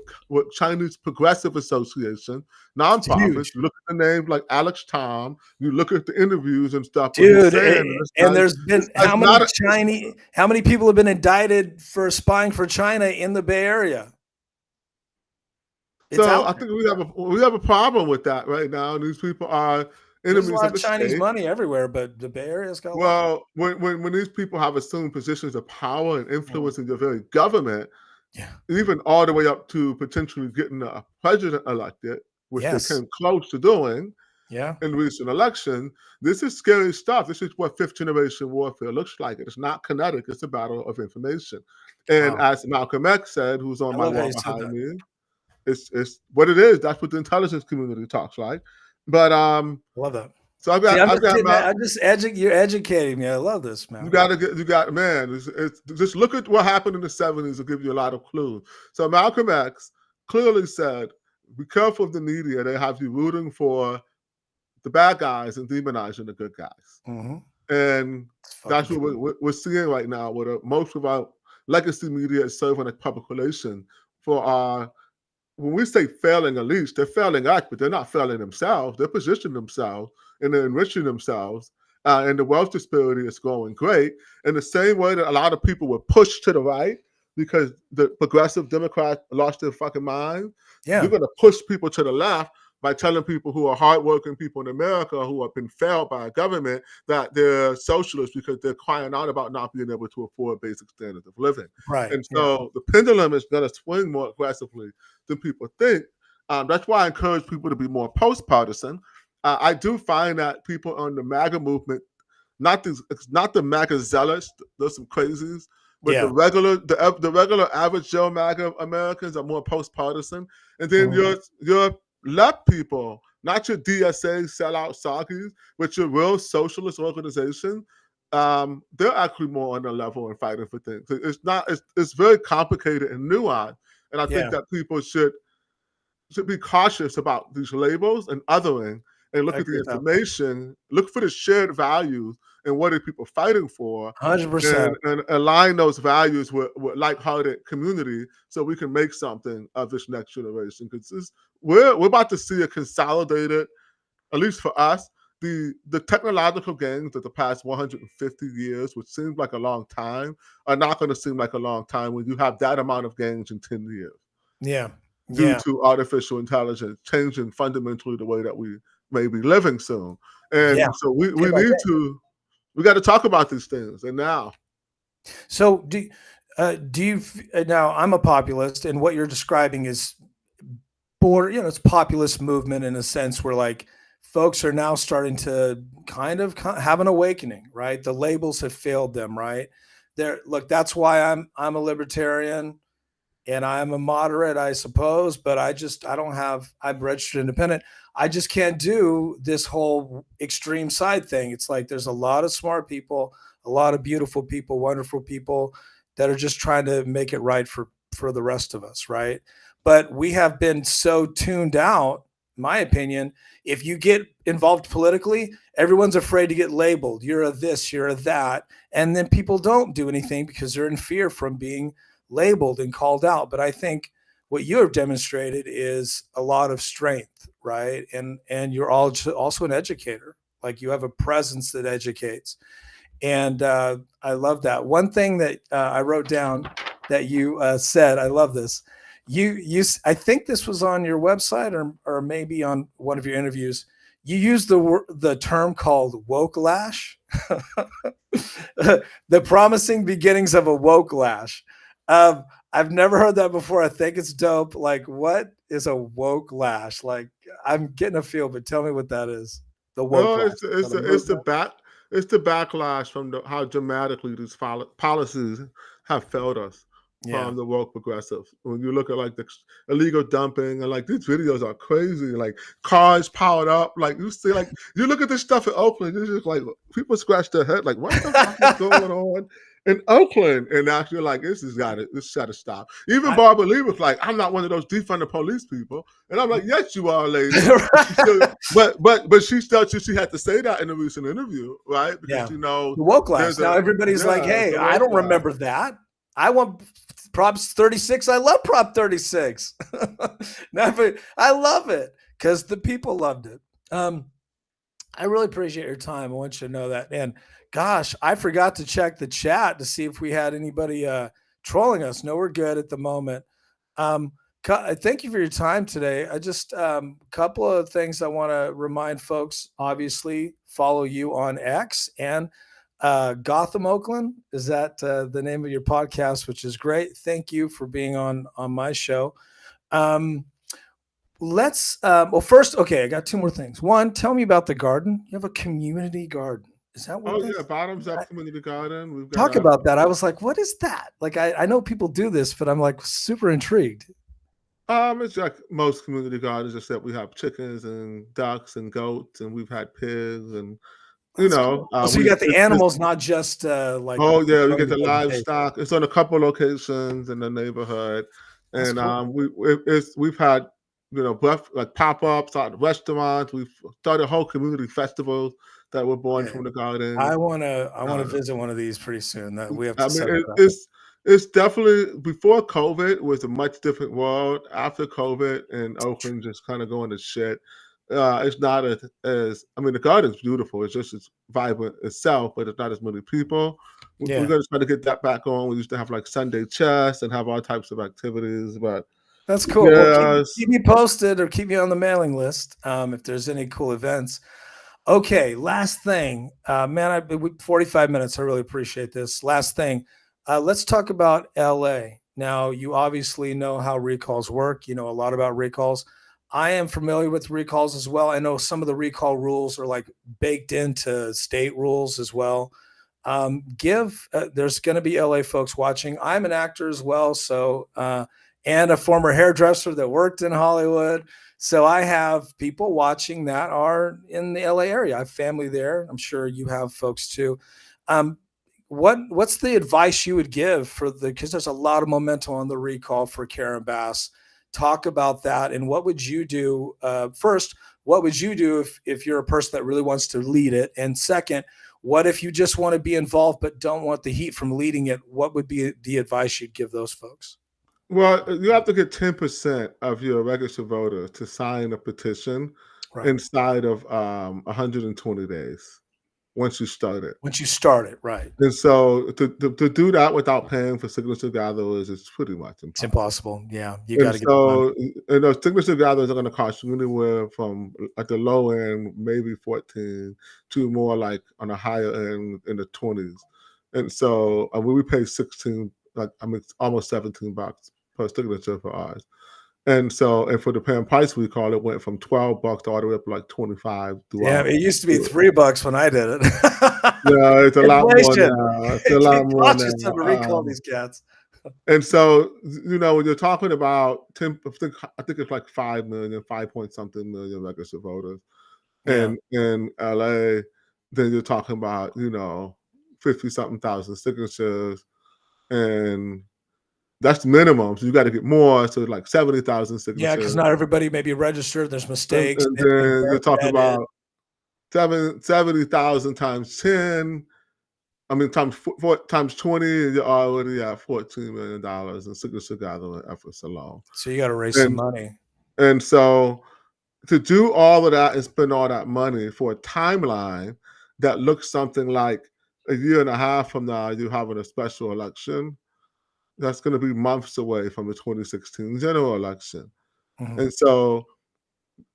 Chinese Progressive Association nonprofits. You look at the names like Alex Tom. You look at the interviews and stuff. Dude, and there's been how many people have been indicted for spying for China in the Bay Area? So I think we have a problem with that right now. These people are enemies There's a lot of the Chinese state. money everywhere, but the Bay Area's got a lot. Well, when these people have assumed positions of power and influence in your very government, even all the way up to potentially getting a president elected, which they came close to doing in recent election, this is scary stuff. This is what fifth generation warfare looks like. It's not kinetic. It's a battle of information. And as Malcolm X said, who's on my wall behind me, it's what it is. That's what the intelligence community talks like. But Love that. so See, you're educating me. I love this, man. Man. It's just look at what happened in the 70s to give you a lot of clues. So Malcolm X clearly said, "Be careful of the media. They have you rooting for the bad guys and demonizing the good guys." Mm-hmm. And that's what we're seeing right now, where most of our legacy media is serving a public relation for our. When we say failing elites, they're failing us, but they're not failing themselves. They're positioning themselves and they're enriching themselves. And the wealth disparity is going great. In the same way that a lot of people were pushed to the right because the progressive Democrats lost their fucking mind, yeah, you're going to push people to the left by telling people who are hardworking people in America who have been failed by a government that they're socialists because they're crying out about not being able to afford basic standards of living. Right. And so the pendulum is going to swing more aggressively than people think. That's why I encourage people to be more post-partisan. I do find that people on the MAGA movement, not the MAGA zealots, there's some crazies, but the regular average Joe MAGA Americans are more post-partisan. And then your left people, not your DSA sellout soggies, but your real socialist organization, they're actually more on the level and fighting for things. It's very complicated and nuanced. And I think that people should be cautious about these labels and othering and look at the information, look for the shared values and what are people fighting for. 100%. And align those values with like-hearted community so we can make something of this next generation. Because we're about to see a consolidated, at least for us, the technological gains of the past 150 years, which seems like a long time, are not going to seem like a long time when you have that amount of gains in 10 years. Yeah. Due to artificial intelligence changing fundamentally the way that we may be living soon. And so we got to talk about these things. And now. So do you now I'm a populist, and what you're describing is it's populist movement in a sense where like folks are now starting to kind of have an awakening, right? The labels have failed them, right? That's why I'm a libertarian and I'm a moderate, I suppose, but I'm registered independent. I just can't do this whole extreme side thing. It's like there's a lot of smart people, a lot of beautiful people, wonderful people that are just trying to make it right for the rest of us, right? But we have been so tuned out, in my opinion. If you get involved politically, everyone's afraid to get labeled. You're a this, you're a that. And then people don't do anything because they're in fear from being labeled and called out. But I think what you have demonstrated is a lot of strength, right? And you're also an educator. Like you have a presence that educates. And I love that. One thing that I wrote down that you said, I love this. I think this was on your website or maybe on one of your interviews. You used the term called woke lash, the promising beginnings of a woke lash. I've never heard that before. I think it's dope. Like, what is a woke lash? Like, I'm getting a feel, but tell me what that is. The woke lash. It's the backlash from how dramatically these policies have failed us from the woke progressives. When you look at like the illegal dumping and like these videos are crazy, like cars powered up. Like you see, like you look at this stuff in Oakland, you're just like people scratch their head, like what the fuck is going on in Oakland? And now you're like, this got to stop. Even Barbara Lee was like, I'm not one of those defund the police people, and I'm like, yes, you are, lady. But she felt she had to say that in a recent interview, right? Because the woke lash. Now everybody's like, hey, I don't remember that. I want Prop 36. I love Prop 36. I love it because the people loved it. I really appreciate your time. I want you to know that. And gosh, I forgot to check the chat to see if we had anybody trolling us. No, we're good at the moment. Thank you for your time today. I just couple of things I want to remind folks. Obviously, follow you on X and Gotham Oakland. Is that the name of your podcast, which is great. Thank you for being on my show. First, okay, I got two more things. One, tell me about the garden. You have a community garden. Is that what Bottoms Up Community Garden. We've got talk about that. I was like, what is that? Like, I know people do this, but I'm like super intrigued. It's like most community gardens, except we have chickens and ducks and goats, and we've had pigs, and That's cool. Oh, so you we got the it's animals, not just like oh yeah, we growing get the the vegetation. livestock. It's on a couple locations in the neighborhood, That's and cool. we've had like pop ups at restaurants. We've started whole community festivals that were born Yeah. from the gardens. I wanna Uh, visit one of these pretty soon. That we have I to mean, set that up. it's definitely before COVID it was a much different world. After COVID and Oakland just kind of going to shit, it's not as I mean, the garden's beautiful. It's just as vibrant itself, but it's not as many people. We're Yeah, going to try to get that back on. We used to have like Sunday chess and have all types of activities, but that's cool. Well, yes. keep me posted or keep me on the mailing list if there's any cool events. Okay, last thing, man. 45 minutes. I really appreciate this. Last thing, let's talk about LA. Now, you obviously know how recalls work. You know a lot about recalls. I am familiar with recalls as well. I know some of the recall rules are like baked into state rules as well. There's going to be LA folks watching. I'm an actor as well, so and a former hairdresser that worked in Hollywood. So I have people watching that are in the LA area. I have family there. I'm sure you have folks too. Um, what's the advice you would give for because there's a lot of momentum on the recall for Karen Bass. Talk about that and what would you do first? What would you do if you're a person that really wants to lead it? And second, what if you just want to be involved but don't want the heat from leading it? What would be the advice you'd give those folks? Well, you have to get 10% of your registered voters to sign a petition Right. inside of 120 days once you start it. Once you start it, right. And so to do that without paying for signature gatherers is pretty much It's impossible. impossible. Yeah, you And got to get the money. so, and those signature gatherers are going to cost you anywhere from at the low end, maybe 14 to more like on a higher end in the 20s. And so we pay 16, like, I mean, it's almost $17 per signature for ours. And so, and for the Pan Price we call it went from $12 all the way up to like 25 Yeah, throughout. it used to be $3 when I did it. Yeah, it's a lot more Inflation. now. It's a lot It more costs now. you something to recall these cats. And so, when you're talking about 10, I think it's like 5 million, 5 point something million registered voters Yeah. in LA, then you're talking about, 50 something thousand signatures. And that's the minimum. So you got to get more. So like 70,000 Yeah, because signatures. not everybody may be registered. There's mistakes. And They have to be then you're talking vetted. about 70,000 times 10. I mean, times 20, you're already at $14 million in signature gathering efforts alone. So you got to raise some And money. and so to do all of that and spend all that money for a timeline that looks something like a year and a half from now, you having a special election, that's going to be months away from the 2016 general election. Mhm. And so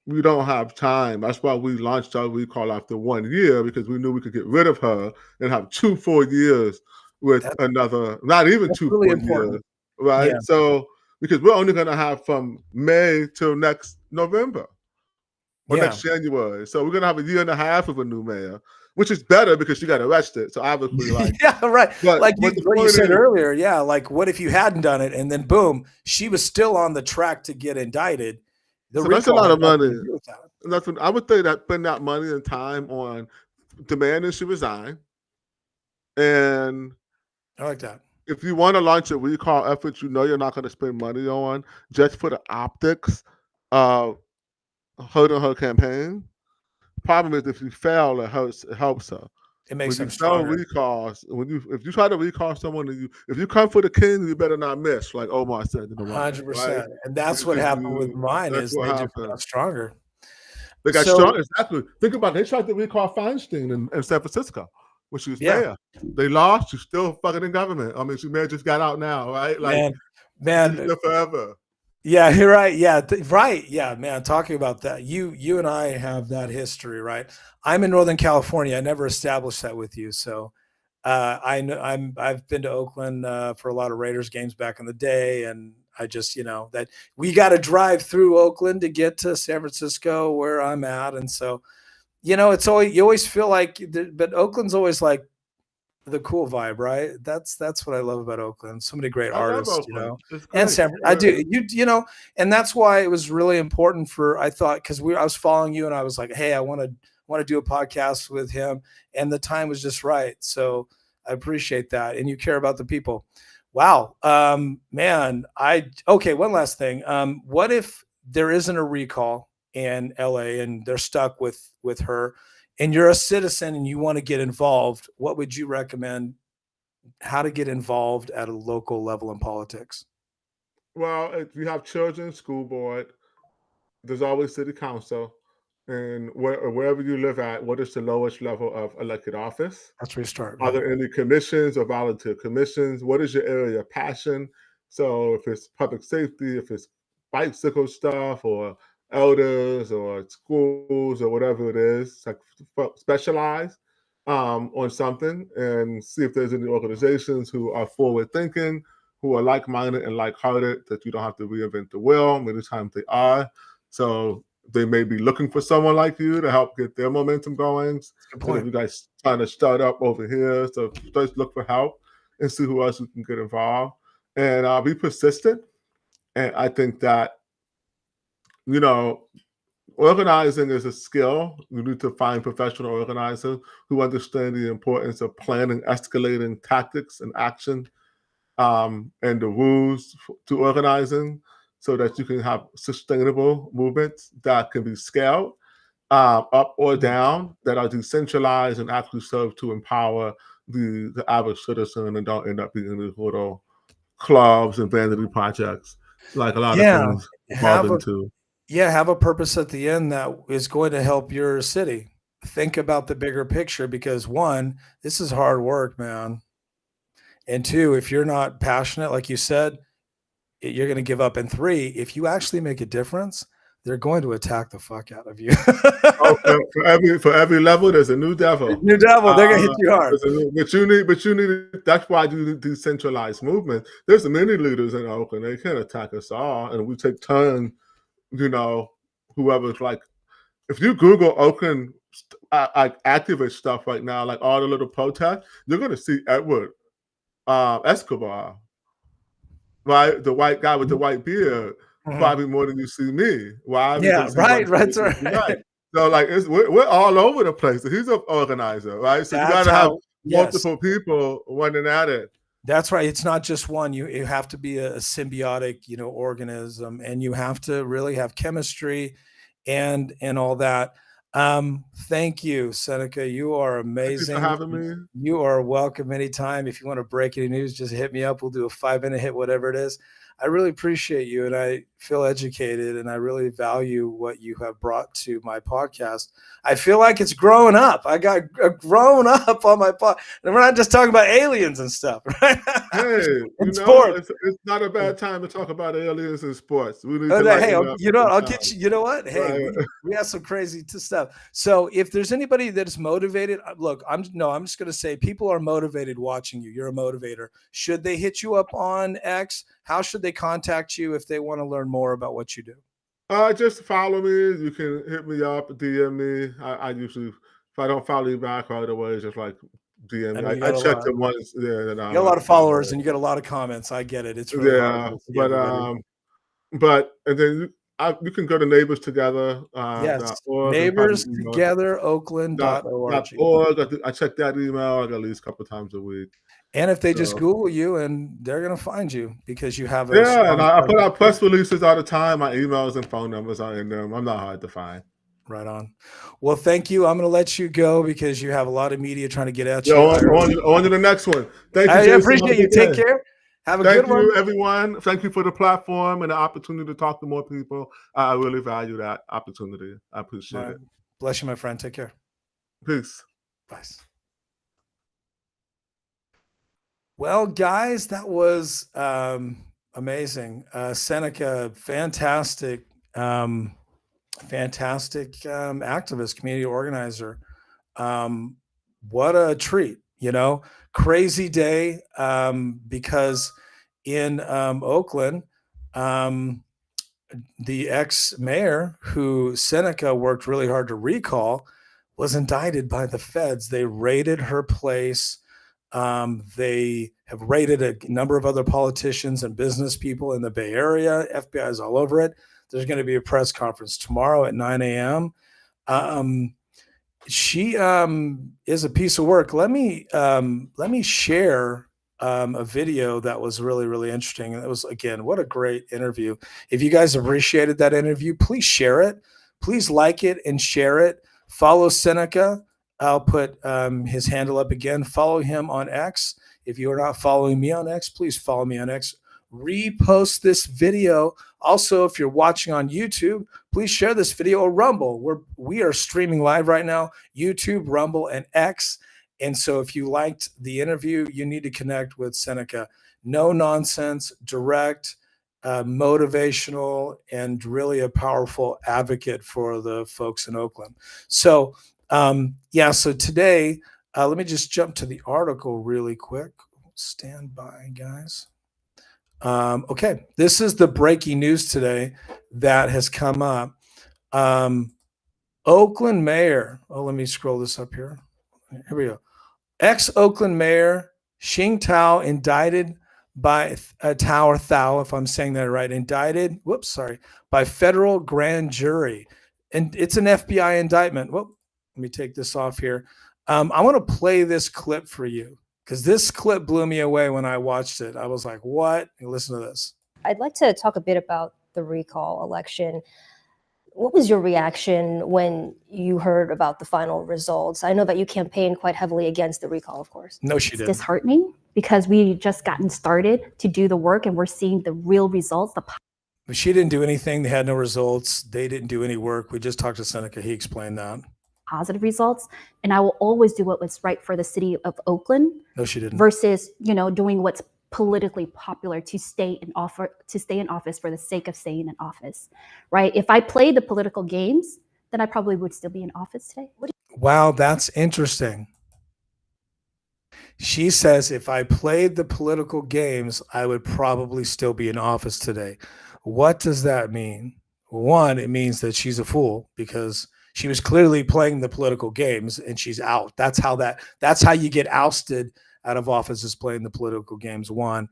we don't have time. That's why we launched our recall after 1 year, because we knew we could get rid of her and have 2 full years with That another, not even that's 2 really full years, important. Yeah, right? So, because we're only going to have from May till next November or yeah. next January. So we're going to have a year and a half of a new mayor, which is better because she got arrested. So obviously, like, Yeah, right. but Like but the what you point said is, earlier, yeah, like, what if you hadn't done it and then boom, she was still on the track to get indicted? The so that's a recall lot had of money. nothing to do with that. And that's what I would say, that spend that money and time on demanding she resign. And I like that. if you want to launch a recall effort, you're not going to spend money on just for the optics of hurting her campaign. Problem is, if you fail, it helps her. It When makes you them fail stronger. recalls, if you try to recall someone, and if you come for the king, you better not miss, like Omar said in the ride, right? 100%. And that's what Because happened with mine that's is what they just happened. got stronger. They got strong. So, Exactly. Think about it. They tried to recall Feinstein in San Francisco when she was yeah, mayor. They lost. She's still fucking in government. I mean, she may have just got out now, right? Like, man, she's man, there forever. yeah, you're right. Yeah, right. Yeah, man. Talking about that, you and I have that history, right? I'm in Northern California. I never established that with you, so I know I've been to Oakland for a lot of Raiders games back in the day, and I just that we got to drive through Oakland to get to San Francisco where I'm at, and so it's always you always feel like, but Oakland's always like the cool vibe, right? That's what I love about Oakland. So many great I love artists, Oakland. It's and great. San. I do, and that's why it was really important I thought because I was following you, and I was like, hey, I want to do a podcast with him, and the time was just right. So I appreciate that, and you care about the people. Wow, man. Okay. One last thing. What if there isn't a recall in LA and they're stuck with her? And you're a citizen and you want to get involved, what would you recommend how to get involved at a local level in politics? Well, if you have children, school board, there's always city council, and wherever you live at, what is the lowest level of elected office? That's where you start, Are man. there any commissions or volunteer commissions? What is your area of passion? So if it's public safety, if it's bicycle stuff or elders or schools or whatever it is, like specialize on something and see if there's any organizations who are forward thinking, who are like-minded and like-hearted, that you don't have to reinvent the wheel. Many times they are. So they may be looking for someone like you to help get their momentum going. Good So if point. you guys trying to start up over here, so just look for help and see who else you can get involved, and be persistent. And I think that, you know, organizing is a skill. You need to find professional organizers who understand the importance of planning, escalating tactics and action, and the rules to organizing, so that you can have sustainable movements that can be scaled up or down, that are decentralized and actually serve to empower the average citizen and don't end up being these little clubs and vanity projects like a lot of Yeah. things evolve Have a into. have a purpose at the end that is going to help your city. Think about the bigger picture because one, this is hard work, man. And two, if you're not passionate, like you said, you're going to give up. And three, if you actually make a difference, they're going to attack the fuck out of you. Oh, for every level, there's a new devil. New devil, they're going to hit you hard. But you need. That's why you need decentralized movement. There's many leaders in Oakland. They can't attack us all, and we take turns. You know, whoever's like, if you Google Oakland like activist stuff right now, like all the little protests, you're going to see Edward Escobar, right? The white guy with the white beard, probably more than you see me. Why? Yeah, Because he right, wants to right, be right. right. So like we're all over the place. He's an organizer, right? So you got to have yes, multiple people running at it. that's right. It's not just one. You have to be a symbiotic, organism, and you have to really have chemistry and all that. Thank you, Seneca. You are Thank you for amazing. having me. You are welcome anytime. If you want to break any news, just hit me up. We'll do a 5-minute hit, whatever it is. I really appreciate you, and I feel educated, and I really value what you have brought to my podcast. I feel like it's growing up. I got grown up on my pod, and we're not just talking about aliens and stuff, right? Hey, Sports. it's not a bad time to talk about aliens in sports. We need Oh, to hey, lighten up. I'll get you. You know what? Hey, Right. we have some crazy stuff. So if there's anybody that's motivated, look, I'm just going to say people are motivated watching you. You're a motivator. Should they hit you up on X? How should they contact you if they want to learn more about what you do? Just follow me. You can hit me up, DM me. I usually, if I don't follow you back right away, just like DM me. I check them once. Yeah, you got a lot of followers and you get a lot of comments. I get it. It's really hard. But and then you can go to Neighbors Together. Yes, .org Neighbors Together Oakland.org. I check that email like at least a couple times a week. And if they just Google you, and they're going to find you because you have and I put out press releases all the time. My emails and phone numbers are in them. I'm not hard to find. Right on. Well, thank you. I'm going to let you go because you have a lot of media trying to get at you. On to the next one. Thank you, I Jason. appreciate you. Take care. Have a good one. Thank you, everyone. Thank you for the platform and the opportunity to talk to more people. I really value that opportunity. I appreciate it. Bless you, my friend. Take care. Peace. Bye. Well, guys, that was amazing. Seneca, fantastic, activist, community organizer. What a treat, crazy day, because in Oakland, the ex-mayor who Seneca worked really hard to recall was indicted by the feds. They raided her place. They have raided a number of other politicians and business people in the Bay Area. FBI is all over it. There's going to be a press conference tomorrow at 9 a.m. She is a piece of work. Let me share a video that was really, really interesting. And it was, again, what a great interview. If you guys appreciated that interview, please share it. Please like it and share it. Follow SENECA. I'll put his handle up again. Follow him on X. If you are not following me on X, please follow me on X. Repost this video. Also, if you're watching on YouTube, please share this video or Rumble. We are streaming live right now, YouTube, Rumble, and X. And so if you liked the interview, you need to connect with SENECA. No nonsense, direct, motivational, and really a powerful advocate for the folks in Oakland. So, so today, let me just jump to the article really quick. Stand by, guys. Okay, this is the breaking news today that has come up. Oakland Mayor, let me scroll this up here. Here we go. Ex-Oakland Mayor Sheng Thao indicted by Thao, if I'm saying that right, indicted, by federal grand jury. And it's an FBI indictment. Let me take this off here. I want to play this clip for you, because this clip blew me away when I watched it. I was like, what? And listen to this. I'd like to talk a bit about the recall election. What was your reaction when you heard about the final results? I know that you campaigned quite heavily against the recall, of course. No, she didn't. It's disheartening because we just gotten started to do the work and we're seeing the real results. But she didn't do anything. They had no results. They didn't do any work. We just talked to SENECA. He explained that. Positive results. And I will always do what was right for the city of Oakland. No, she didn't. Versus, doing what's politically popular to stay in office for the sake of staying in office, right? If I played the political games, then I probably would still be in office today. Wow, that's interesting. She says if I played the political games, I would probably still be in office today. What does that mean? One, it means that she's a fool because she was clearly playing the political games and she's out. That's how you get ousted out of office, is playing the political games, one.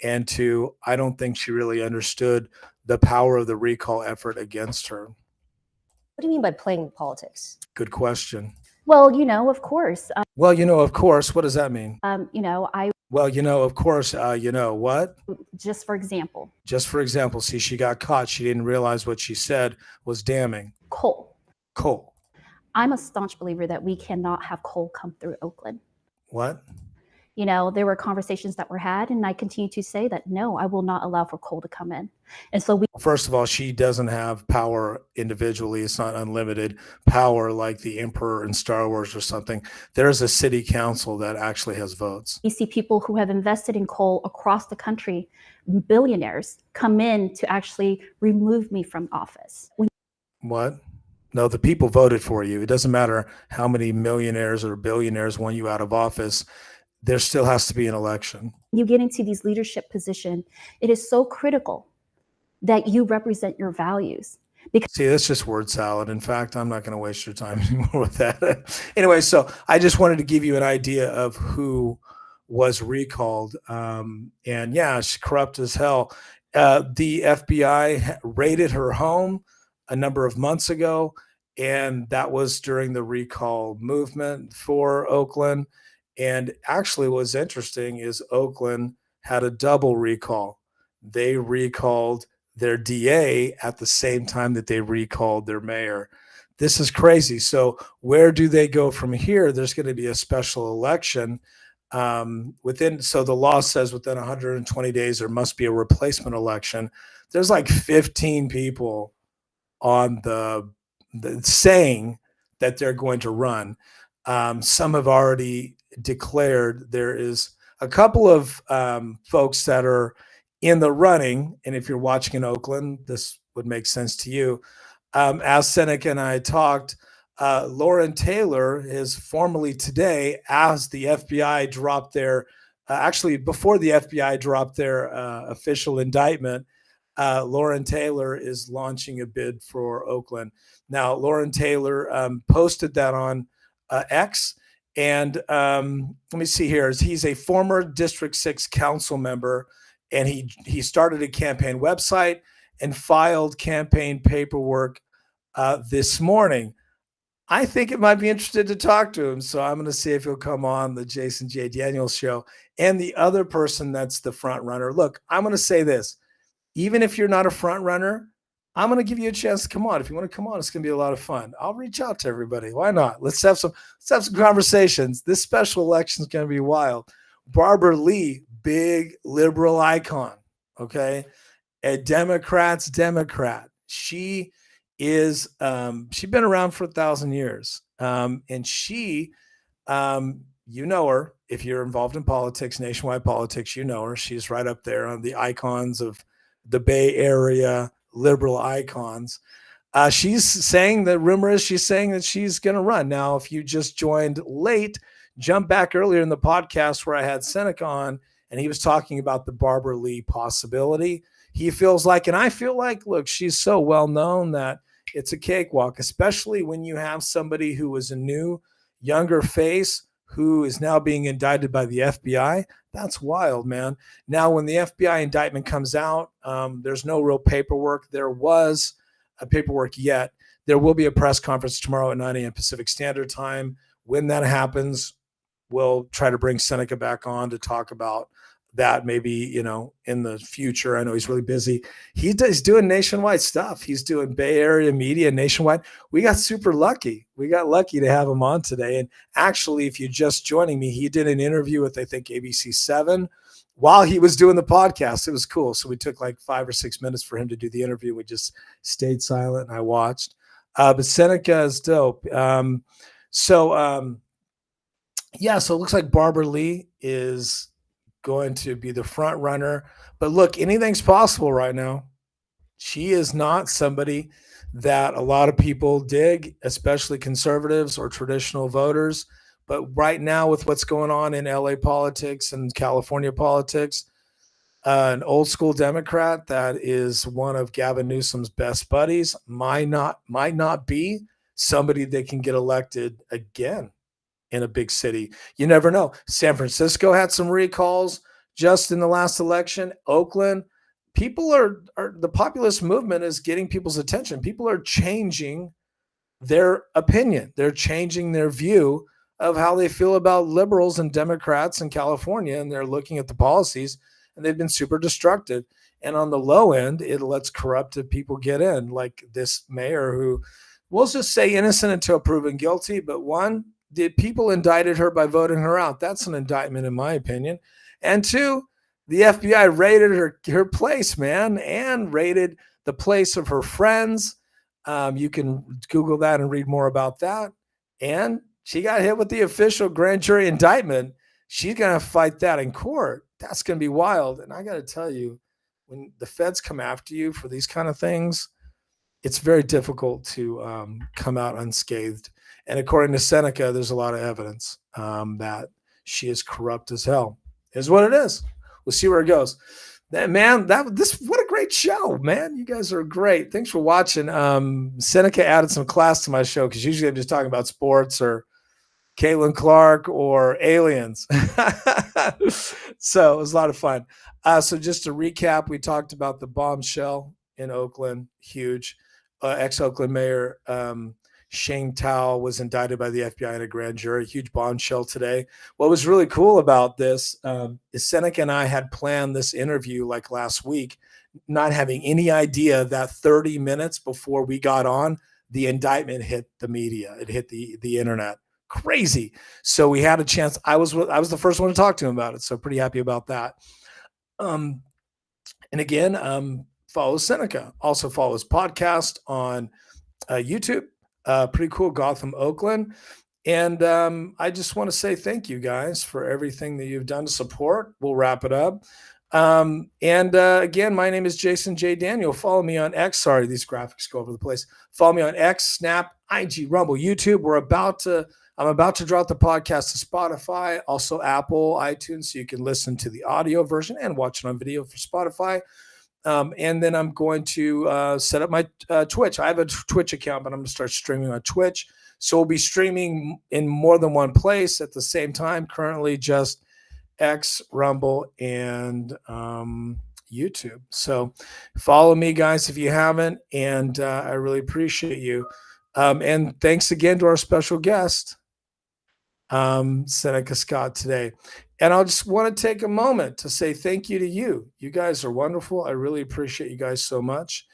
And two, I don't think she really understood the power of the recall effort against her. What do you mean by playing politics? Good question. Well, of course. Of course. What does that mean? Of course. What? Just for example. See, she got caught. She didn't realize what she said was damning. Coal. I'm a staunch believer that we cannot have coal come through Oakland. What? There were conversations that were had, and I continue to say that, no, I will not allow for coal to come in. And so first of all, she doesn't have power individually. It's not unlimited power like the Emperor in Star Wars or something. There's a city council that actually has votes. We see people who have invested in coal across the country, billionaires, come in to actually remove me from office. What? No, the people voted for you. It doesn't matter how many millionaires or billionaires want you out of office. There still has to be an election. You get into these leadership positions, it is so critical that you represent your values. See, that's just word salad. In fact, I'm not going to waste your time anymore with that. Anyway, so I just wanted to give you an idea of who was recalled. She's corrupt as hell. The FBI raided her home a number of months ago, and that was during the recall movement for Oakland. And actually what's interesting is Oakland had a double recall. They recalled their DA at the same time that they recalled their mayor. This is crazy. So where do they go from here? There's going to be a special election so the law says within 120 days, there must be a replacement election. There's like 15 people on the saying that they're going to run. Some have already declared. There is a couple of folks that are in the running, and if you're watching in Oakland, this would make sense to you. As SENECA and I talked, Lauren Taylor is formally today, as the FBI dropped their, before the FBI dropped their official indictment, Lauren Taylor is launching a bid for Oakland. Now, Lauren Taylor posted that on X, And let me see here. He's a former District 6 council member, and he started a campaign website and filed campaign paperwork this morning. I think it might be interested to talk to him, so I'm going to see if he'll come on the Jason J. Daniels show. And the other person that's the front runner. Look, I'm going to say this. Even if you're not a front runner, I'm going to give you a chance to come on. If you want to come on, it's going to be a lot of fun. I'll reach out to everybody. Why not? Let's have some conversations. This special election is going to be wild. Barbara Lee, big liberal icon, okay? A Democrat's Democrat. She is she's been around for 1,000 years. And she you know her. If you're involved in politics, nationwide politics, you know her. She's right up there on the icons of the Bay Area liberal icons. She's saying, the rumor is she's saying that she's going to run. Now, if you just joined late, jump back earlier in the podcast where I had SENECA on, and he was talking about the Barbara Lee possibility. He feels like, and I feel like, look, she's so well known that it's a cakewalk, especially when you have somebody who is a new, younger face who is now being indicted by the FBI. That's wild, man. Now, when the FBI indictment comes out, there's no real paperwork. There was a paperwork yet. There will be a press conference tomorrow at 9 a.m. Pacific Standard Time. When that happens, we'll try to bring SENECA back on to talk about that maybe, in the future. I know he's really busy. He's doing nationwide stuff. He's doing Bay Area media nationwide. We got super lucky. We got lucky to have him on today. And actually, if you're just joining me, he did an interview with, I think, ABC 7 while he was doing the podcast. It was cool. So we took like 5 or 6 minutes for him to do the interview. We just stayed silent and I watched. But SENECA is dope. So it looks like Barbara Lee is going to be the front runner. But look, anything's possible right now. She is not somebody that a lot of people dig, especially conservatives or traditional voters. But right now, with what's going on in LA politics and California politics, an old school Democrat that is one of Gavin Newsom's best buddies might not be somebody that can get elected again in a big city. You never know. San Francisco had some recalls just in the last election. Oakland, people are the populist movement is getting people's attention. People are changing their opinion. They're changing their view of how they feel about liberals and Democrats in California. And they're looking at the policies and they've been super destructive. And on the low end, it lets corrupted people get in, like this mayor who, we'll just say innocent until proven guilty. But one, the people indicted her by voting her out. That's an indictment, in my opinion. And two, the FBI raided her place, man, and raided the place of her friends. You can Google that and read more about that. And she got hit with the official grand jury indictment. She's going to fight that in court. That's going to be wild. And I got to tell you, when the feds come after you for these kind of things, it's very difficult to come out unscathed. And according to SENECA, there's a lot of evidence that she is corrupt as hell. Is what it is. We'll see where it goes. What a great show, man. You guys are great. Thanks for watching. SENECA added some class to my show because usually I'm just talking about sports or Caitlin Clark or aliens. So it was a lot of fun. So just to recap, we talked about the bombshell in Oakland, huge. Ex-Oakland Mayor Sheng Thao was indicted by the FBI in a grand jury, huge bombshell today. What was really cool about this is SENECA and I had planned this interview like last week, not having any idea that 30 minutes before we got on, the indictment hit the media. It hit the internet. Crazy. So we had a chance. I was the first one to talk to him about it. So pretty happy about that. And again, follow SENECA. Also follow his podcast on YouTube. Pretty cool, Gotham, Oakland. And I just want to say thank you guys for everything that you've done to support. We'll wrap it up. Again, my name is Jason J. Daniel. Follow me on X. Sorry, these graphics go over the place. Follow me on X, Snap, IG, Rumble, YouTube. I'm about to drop the podcast to Spotify, also Apple, iTunes, so you can listen to the audio version and watch it on video for Spotify. And then I'm going to set up my Twitch. I have a Twitch account, but I'm going to start streaming on Twitch. So we'll be streaming in more than one place at the same time. Currently, just X, Rumble, and YouTube. So follow me, guys, if you haven't, and I really appreciate you. And thanks again to our special guest, SENCA SCOTT today. And I'll just want to take a moment to say thank you to you. You guys are wonderful. I really appreciate you guys so much.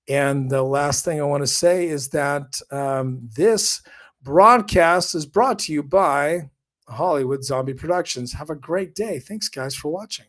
And the last thing I want to say is that this broadcast is brought to you by Hollywood Zombie Productions. Have a great day. Thanks, guys, for watching.